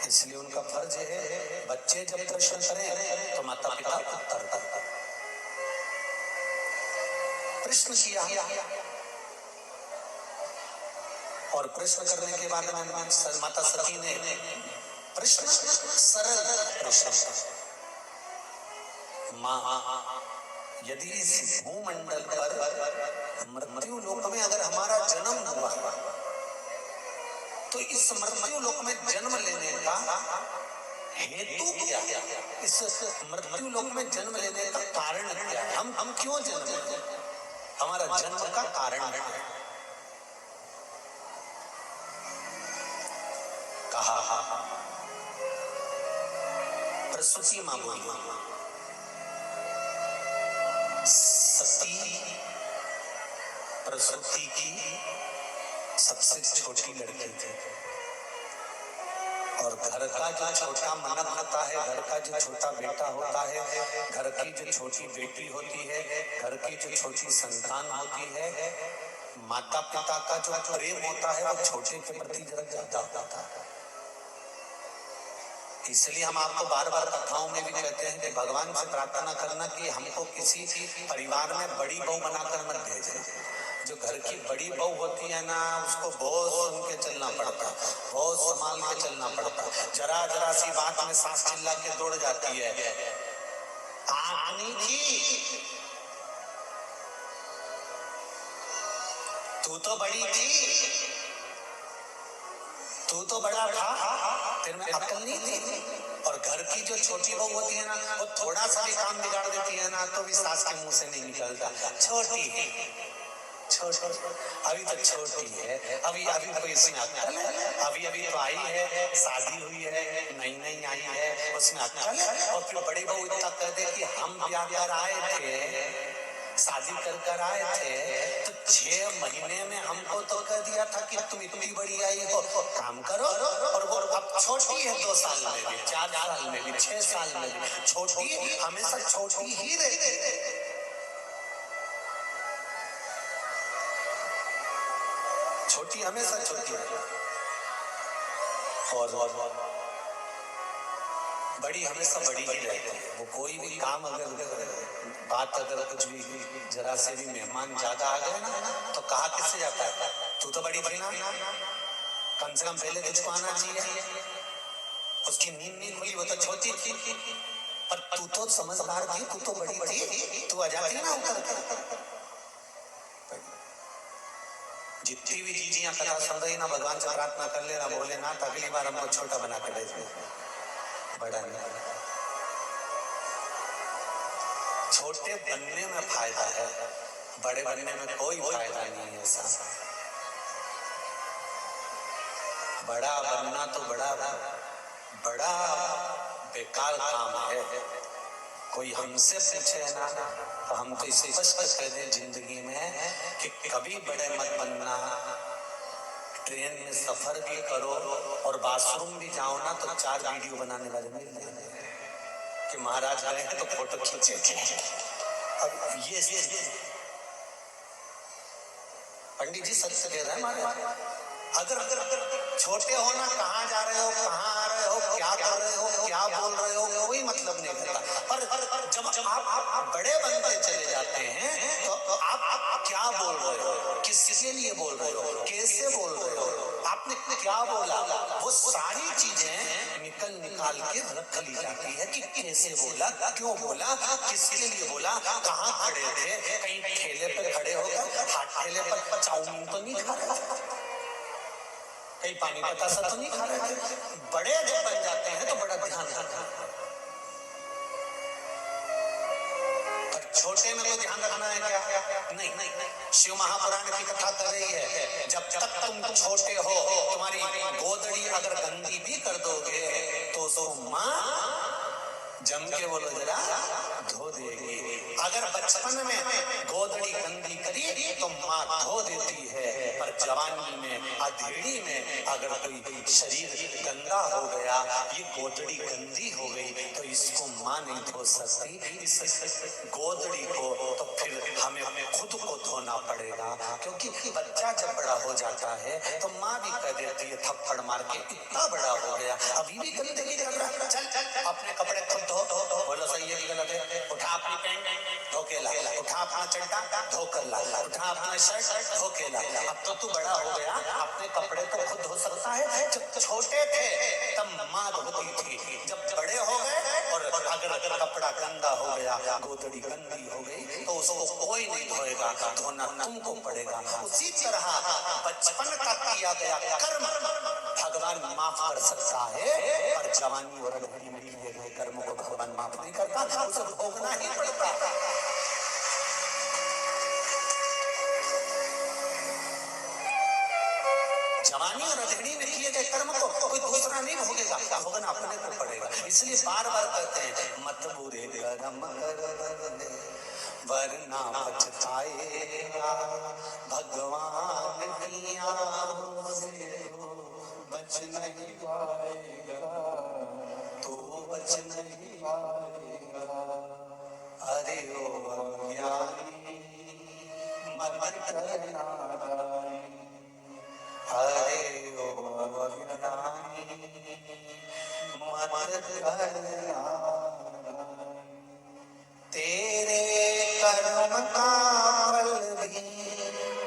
इसलिए उनका फर्ज है बच्चे जब प्रश्न करें तो माता पिता उत्तर दें। प्रश्न किया, और प्रश्न करने के बाद माता सती ने प्रश्न सरल प्रश्न, मां यदि इस भूमंडल पर मृत्यु लोक में अगर हमारा जन्म हुआ तो इस मृत्यु लोक में जन्म लेने का हेतु क्या है? इस मृत्यु लोक में जन्म लेने का कारण क्या है? हम क्यों जन्म लेते हैं? हमारा जन्म का कारण है। कहा, प्रसूति मां बोली, सती प्रसूति की सबसे छोटी लड़की थी, और घर का जो छोटा मनक होता है, घर का जो छोटा बेटा होता है, घर की जो छोटी बेटी होती है, घर की जो छोटी संतान होती है, माता पिता का जो प्रेम होता है वो छोटे के प्रति जरा ज्यादा होता है। इसलिए हम आपको बार बार कथाओं में भी कहते हैं कि भगवान से प्रार्थना करना कि हमको किसी परिवार में बड़ी बहू बनाकर मत भेजे। जो घर की बड़ी बहू होती है ना, उसको बहुत सुन के चलना पड़ता, बहुत संभाल के चलना पड़ता। जरा जरा सी बात में सास चिल्ला के दौड़ जाती है, आनी थी, तू तो बड़ी थी, तू तो बड़ा था, तेरे में अकल नहीं थी। और घर की जो छोटी बहू होती है ना, वो थोड़ा सा भी काम बिगाड़ देती है ना, तो भी सास के मुंह से नहीं निकलता, छोटी है, छोटी, अभी तो छोटी है, अभी अभी कोई इसमें अकल है, अभी अभी तो आई है, शादी हुई है, नई नई आई है, उसमें अकल है। और फिर बड़ी बहू इतना कह दे कि हम ब्याह कर आए थे, शादी कर आए थे, तो 6 महीने में हमको तो कह दिया था कि तुम इतनी बड़ी आई हो, काम करो। और वो अब छोटी है, 2 साल में भी, 4 साल में भी, 6 साल में भी छोटी, हमेशा छोटी ही रहती है। छोटी हमेशा छोटी है, और बड़ी हमेशा बड़ी ही रहती है। वो कोई भी काम बात अगर कुछ भी जरा से भी मेहमान ज्यादा आ गए ना, तो कहा किससे जाता है, तू तो बड़ी थी ना, कम से कम पहले तुझको आना चाहिए। उसकी नींद नहीं खुली, वो तो छोटी थी, पर तू तो समझदार थी, तू तो बड़ी थी, तू आ जाती ना ऊपर। जितनी भी जीजियां कथा सुन रही ना, भगवान से प्रार्थना कर लेना, बोले ना तो अगली बार हमको छोटा बना के भेज दे, बड़ा नहीं। छोटे बनने में फायदा है, बड़े बनने में कोई फायदा नहीं है। ऐसा बड़ा बनना तो बड़ा बड़ा बेकार काम है। कोई हमसे पूछे ना, तो हम तो इसे स्पष्ट कह दें जिंदगी में कि कभी बड़े मत बनना। ट्रेन में सफर भी करो और बाथरूम भी जाओ ना, तो 4 वीडियो बनाने वाले मिल जाएंगे कि महाराज गए हैं तो फोटो खींचे थे। अब ये पंडित जी सच से कह रहे हैं हमारे, अगर छोटे हो ना, कहाँ जा रहे हो, कहाँ आ रहे हो, क्या कर रहे हो, क्या बोल रहे हो, कोई मतलब नहीं रहता। पर जब आप बड़े बनते चले जाते हैं, तो आप क्या बोल रहे हो, किसके लिए बोल रहे हो, कैसे बोल रहे हो, आपने क्या बोला, वो सारी चीजें निकाल के रख ली जाती है कि कैसे बोला, क्यों बोला, किसके लिए बोला, कहाँ खड़े थे, कहीं ठेले पे खड़े होकर हाथ ठेले पर चाउमीन तो नहीं खा रहे, कहीं पानी का तासा तो नहीं खा रहे थे। बड़े जब बन जाते हैं तो बड़ा ध्यान रखना, पर छोटे में तो ध्यान रखना है क्या? नहीं नहीं, शिव महापुराण की कथा कर रही है, जब तक तुम छोटे हो, तुम्हारी गोदड़ी अगर गंदी भी कर दोगे तो उसको माँ जम के बोलो जरा धो देगी। अगर बचपन में गोदड़ी गंदी करी तो माँ धो देती है, पर जवानी में, अधेड़ी में अगर कोई शरीर गंदा हो गया, ये गोदड़ी गंदी हो गई, तो इसको माँ नहीं धो सकती। इस गोदड़ी को तो फिर हमें खुद को धोना पड़ेगा, क्योंकि बच्चा जब बड़ा हो जाता है तो माँ भी कह देती है थप्पड़ मार के, इतना बड़ा हो गया अभी भी गंदगी कर रहा, चल अपने कपड़े खुद धो। बोलो सही है कि गलत है? उठा अपनी पैंट धो के ला, उठा अपना चड्डा धो कर ला, उठा अपना शर्ट धो के ला। अब तो तू बड़ा हो गया, अपने कपड़े तो खुद धो सकता है। जब छोटे थे तब माँ धोती थी, जब बड़े हो गए और अगर कपड़ा गंदा हो गया, गोदड़ी गंदी हो गई, तो उसको कोई नहीं धोएगा, धोना तुमको पड़ेगा। उसी तरह बचपन का किया गया कर्म भगवान माफ कर सकता है, पर जवानी और अधेड़ी में किए गए कर्म को भगवान माफ नहीं करता, उसे भोगना ही पड़ता। जवानी और अधेड़ी में किए गए कर्म को कोई दूसरा नहीं भोगेगा, भोगना अपने को पड़ेगा। इसलिए बार बार कहते हैं मत बुरे कर्म करने वरना पछताएगा, भगवान की आँखों से बच नहीं पाएगा। करनादाई हरे ओ अज्ञानी मत करनादाई तेरे कर्म का फल भी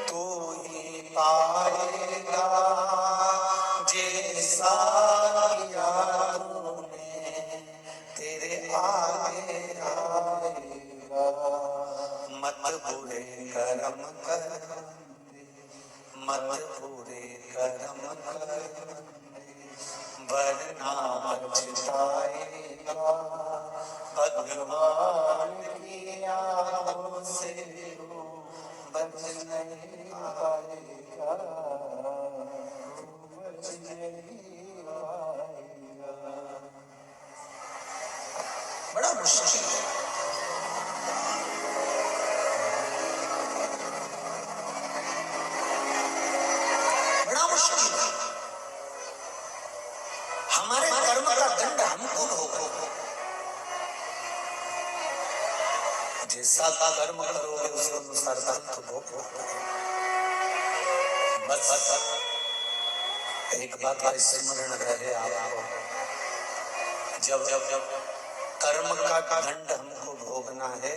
तू ही पाएगा जैसा किया तूने तेरे आगे आएगा मत बुरे कर्म कर मत बुरे कर्म कर वरना पछताएगा भगवान की यादों से बच नहीं पाएगा बच नहीं पाएगा बड़ा मुश्किल है। बड़ा मुश्किल है। हमारे कर्म का दंड हमको भोगना। जैसा कर्म करोगे उस अनुसार दंड तो भोगना। बस एक बात का स्मरण रहे आपको, जब कर्म का दंड हमको भोगना है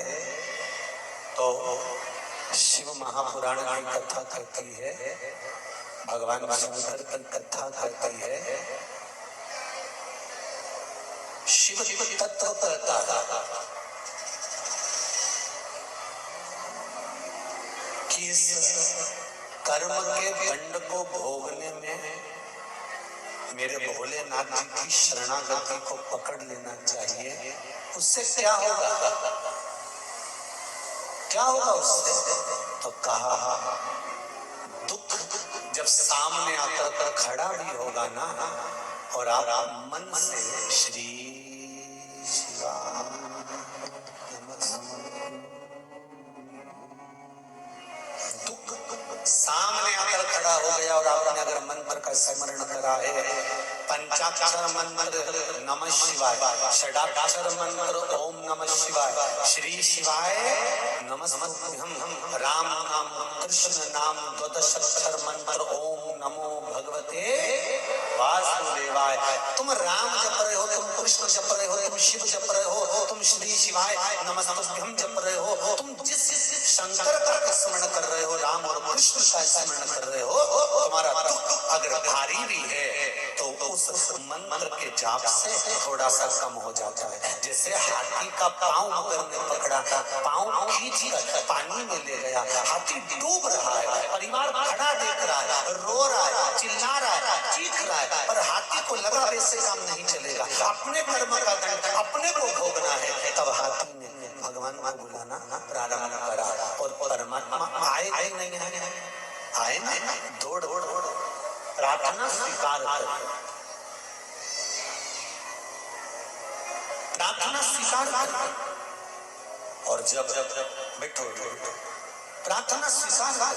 तो शिव महापुराण की कथा कहती है, भगवान शंकर की कथा कहती है, शिव तत्व कहता कि इस कर्म के दंड को भोगने में मेरे भोलेनाथ जी की शरणागति को पकड़ लेना चाहिए। उससे क्या होगा? क्या होगा उससे? तो कहा दुख जब सामने आकर खड़ा भी होगा ना और आप मन से श्री शिवाय दुख सामने आकर खड़ा हो गया और आपने अगर मंत्र का स्मरण करा है, पंचाक्षर मंत्र नमः शिवाय, षडाक्षर मंत्र ओम नमः शिवाय, श्री शिवाय नमस्तुभ्यं, राम नाम कृष्ण नाम द्वादशाक्षर मंत्र ओम नमो भगवते वासुदेवाय। तुम राम जप रहे हो, तुम कृष्ण जप रहे हो, तुम शिव जप रहे हो, तुम श्री शिवाय नमस्तुभ्यं जप रहे हो, तुम जिस शंकर का स्मरण कर रहे हो, राम और कृष्ण का स्मरण कर रहे हो, तुम्हारा दुख अगर भारी भी है तो उस मंत्र के जाप से थोड़ा सा कम हो जाता है। जैसे हाथी का पांव मगर ने पकड़ा, पांव खींच कर पानी में ले गया, हाथी डूब रहा है, परिवार खड़ा देख रहा है, रो रहा है, चिल्ला रहा है, चीख रहा है, पर हाथी को लगा वैसे काम नहीं चलेगा, अपने कर्म का दंड अपने को भोगना है। तब हाथी ने भगवान को बुलाना प्रारंभ करा और परमात्मा आए नहीं आए ना, दौड़ प्रार्थना स्वीकार कर, प्रार्थना स्वीकार कर। और जब बैठो प्रार्थना स्वीकार कर,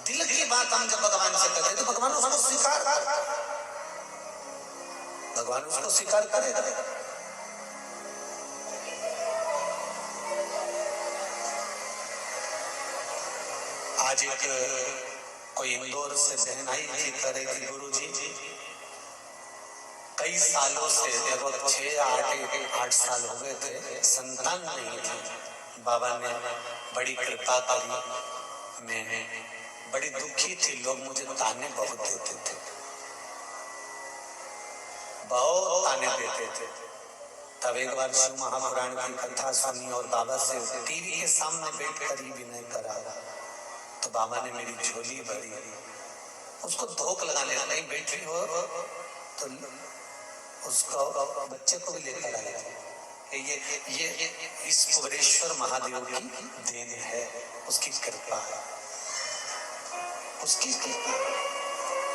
दिल की बात हम जब भगवान से करते तो भगवान उसको स्वीकार कर, भगवान उसको स्वीकार करेगा। आज एक कोई इंदौर से बहन आई थी, कह रही थी गुरुजी कई सालों से लगभग 6-8 साल हो गए थे, संतान नहीं थी। बाबा ने बड़ी कृपा करी, मैं बड़ी दुखी थी, लोग मुझे ताने बहुत देते थे, बहुत ताने देते थे। तब एक बार शिव महापुराण की कथा सुनी और बाबा से टीवी के सामने बैठ कर ही विनय करा, तो बाबा ने मेरी झोली भरी, उसको धोख लगाने नहीं बैठी हो तो उसको बच्चे को भी लेकर आए। ये इस कुबेरेश्वर महादेव की देन है, उसकी कृपा है, उसकी कृपा।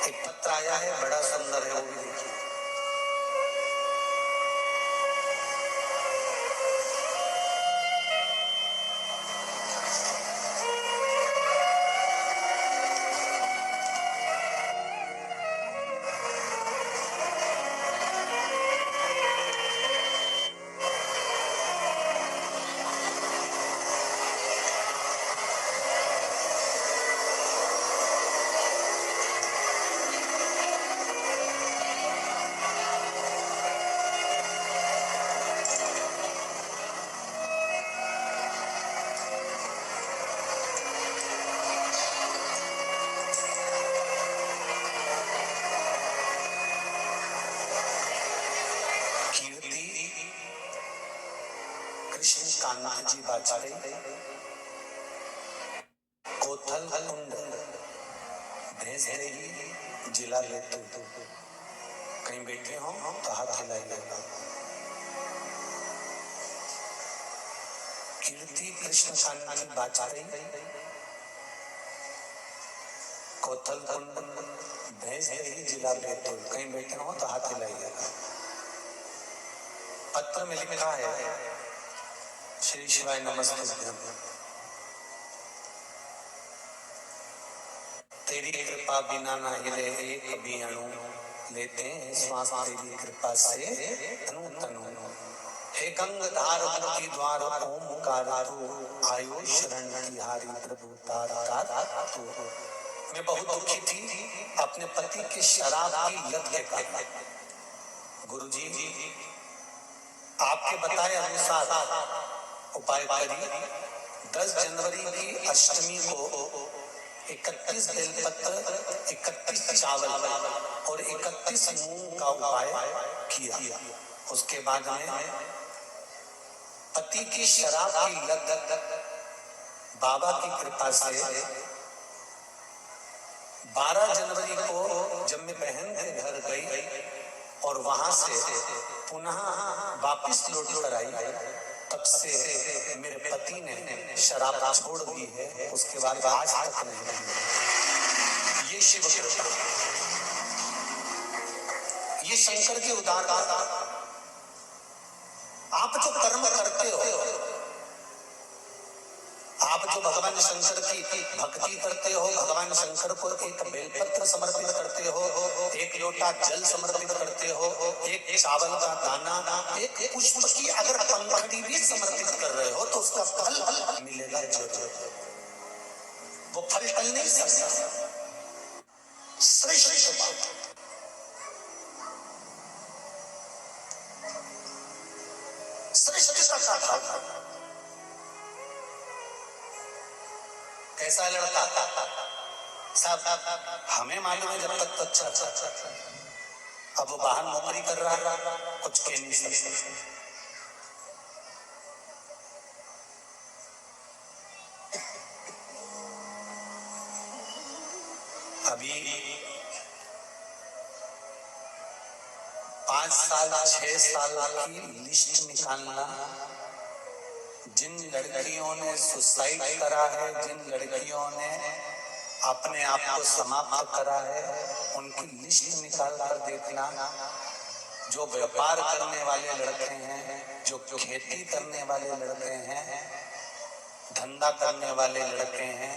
एक पत्र आया है, बड़ा सुंदर है, वो भी देखिए। कांजी बाछड़ी कोथल कुंड भेज देगी जिला ले तू। कहीं बैठे हो तो हाथ हिलाइएगा। कीर्ति कृष्ण कांजी बाछड़ी कोथल कुंड भेज देगी जिला ले तू। कहीं बैठे हो तो हाथ हिलाइएगा। पत्र में लिखा है श्री शिवाय नमस्तुभ्यं। तेरी कृपा बिना ना हिले एक भी अणु, लेते हैं श्वास तेरी कृपा से तनु तनु। हे गंगाधार मुक्ति द्वार ओमकार तू, आयु शरण तिहारी प्रभु तारा तू। मैं बहुत दुखी थी अपने पति के शराब की लत के कारण। गुरुजी आपके बताए अनुसार उपाय करी। 10 जनवरी की अष्टमी को 31 बेलपत्र, 31 चावल और 31 मूंग का उपाय किया। उसके बाद में पति की शराब की लत बाबा की कृपा से 12 जनवरी को जब मैं बहन के घर गई और वहां से पुनः वापिस लौट कर आई, तब से मेरे पति ने शराब छोड़ दी है। उसके बाद आज तक नहीं। ये शिव कृपा, ये शंकर की उदारता। आप जो कर्म करते हो, आप जो भगवान शंकर की भक्ति करते हो, भगवान शंकर को एक बेलपत्र समर्पित करते हो, एक लोटा जल समर्पित करते हो, एक चावल का दाना, एक पुष्प की अगर पंखुड़ी भी समर्पित कर रहे हो तो उसका फल मिलेगा जरूर। वो फल टल नहीं सकता। श्रेष्ठ बात। श्रेष्ठ का कैसा लड़का साहब, हमें मालूम है जब तक तो अच्छा। अब वो बाहर नौकरी कर रहा, कुछ कह नहीं सकते। अभी 5 साल 6 साल की लिस्ट निकालना। जिन लड़कियों ने सुसाइड करा है, जिन लड़कियों ने अपने आप को समाप्त करा है, उनकी लिस्ट निकाल कर देखना। जो व्यापार करने वाले लड़के हैं, जो खेती करने वाले लड़के हैं, धंधा करने वाले लड़के हैं,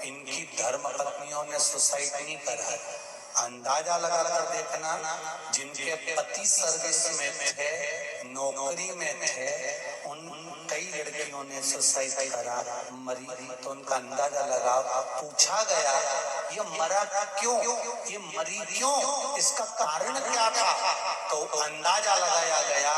इनकी धर्म पत्नियों ने सुसाइड नहीं करा है। अंदाजा लगाकर देखना, जिनके पति सर्विस में थे, नौकरी में थे, उन कई लड़कियों ने सुसाइड करा, मरी। तो उनका अंदाजा लगाओ। पूछा गया ये मरा क्यों, ये मरी क्यों, इसका कारण क्या था? तो अंदाजा लगाया गया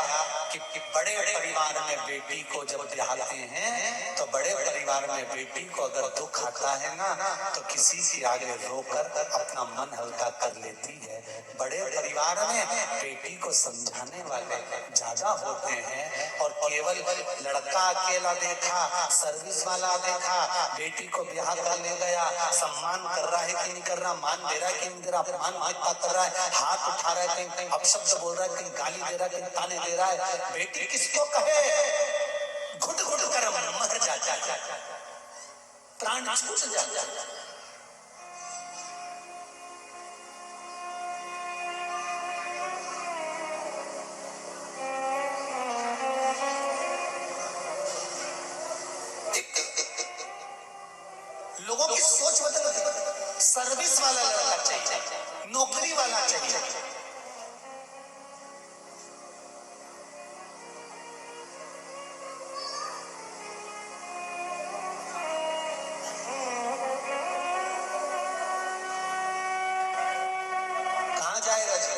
कि बड़े परिवार में बेटी को जब ब्याहते हैं तो बड़े परिवार में बेटी को अगर दुख आता है ना, तो किसी के आगे रोकर अपना मन हल्का कर लेती है। बड़े परिवार में बेटी को समझाने वाले ज्यादा होते हैं। और केवल लड़का अकेला देखा, सर्विस वाला देखा, बेटी को ब्याह कर ले गया, सम्मान कर रहा है कि नहीं कर रहा, मान दे रहा है कि नहीं दे रहा, अपमान कितना कर रहा है, हाथ उठा रहा है, कहीं अपशब्द बोल रहा है, कहीं गाली दे रहा है, कहीं ताने दे रहा है। बेटी किसको कहे? घुट घुट कर मर जाता, प्राण छूट जाता। लोगों की सोच बदल गई। सर्विस वाला लड़का चाहिए, नौकरी वाला चाहिए। कहां जाएगा जी?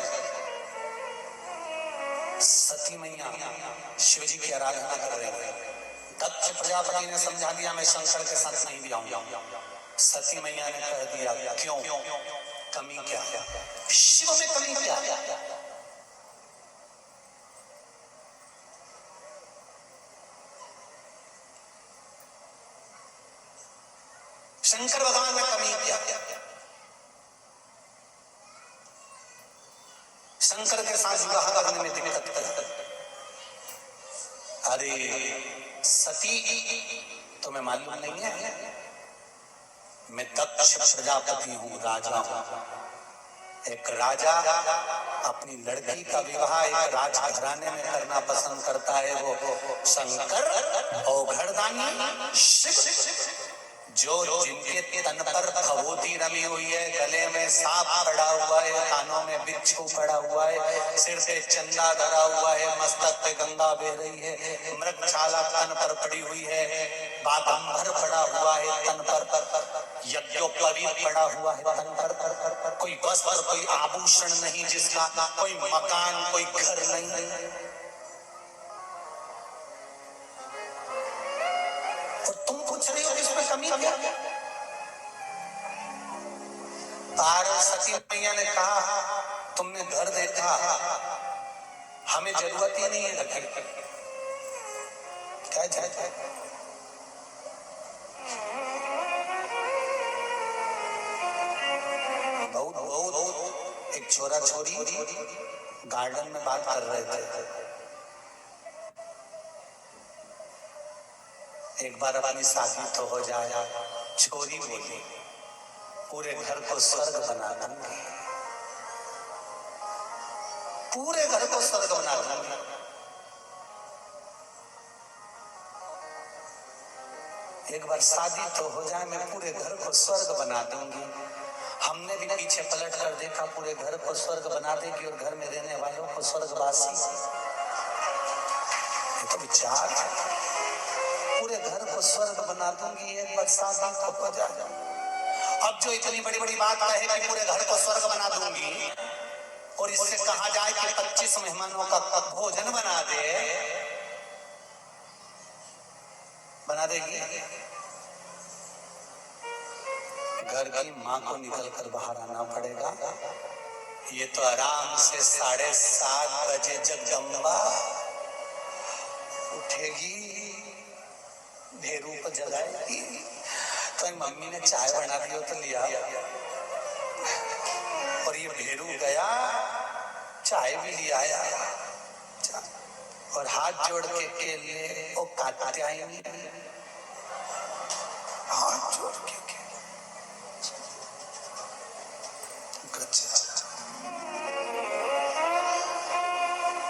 सती मैया शिव जी की आराधना कर रहे हैं। दक्ष प्रजापति ने समझा दिया मैं शंकर के साथ नहीं जाऊंगा। सती मैया ने कह दिया क्यों, कमी क्या है? शिव में कमी क्या है? शंकर भगवान ने कमी किया। शंकर के साथ विवाह करने में दिक्कत कर। अरे सती तुम्हें मालूम नहीं है, मैं दक्ष प्रजापति हूँ, राजा हूँ। एक राजा अपनी लड़की का विवाह एक राजघराने में करना पसंद करता है। वो शंकर औघड़दानी शिव, जो जिनके तन पर भभूति रमी हुई है, गले में सांप पड़ा हुआ है, कानों में बिच्छू पड़ा हुआ है, सिर पे चंदा धरा हुआ है, मस्तक पे गंगा बह रही है, मृगछाला तन पर पड़ी हुई है, बागंबर पड़ा हुआ है तन पर, यज्ञोपवीत पड़ा हुआ है तन पर, कोई वस्त्र कोई आभूषण नहीं जिसका, कोई मकान कोई घर नहीं। और तुम पूछ रही हो कि इसमें कमी क्या? पार्वती मैया ने कहा तुमने घर देखा, हमें जरूरत ही नहीं है घर की। क्या जाए? बहुत एक छोरा छोरी गार्डन में बात कर रहे थे। एक बार अपनी शादी तो हो जाए। छोरी बोली पूरे घर को स्वर्ग बना दूंगी, पूरे घर को स्वर्ग बना दूंगी। एक बार शादी तो हो जाए, मैं पूरे घर को स्वर्ग बना दूंगी। हमने भी पीछे पलट कर देखा, पूरे घर को स्वर्ग बना देगी और घर में रहने वालों को स्वर्गवासी। ये तो विचार है, पूरे घर को स्वर्ग बना दूंगी, एक बार शादी तो हो जाए। अब जो इतनी बड़ी बड़ी बात कहे कि पूरे घर को स्वर्ग बना दूंगी, और इससे कहा जाए कि 25 मेहमानों का भोजन बना देगी। घर की माँ को निकल कर बाहर आना पड़ेगा। ये तो आराम से 7:30 बजे जगदम्बा उठेगी, भेरू को जगाएगी। तो मम्मी ने चाय बना दी हो तो लिया, और ये भेरू गया चाय भी लिया आया, और हाथ जोड़ के लिए वो कात्यायनी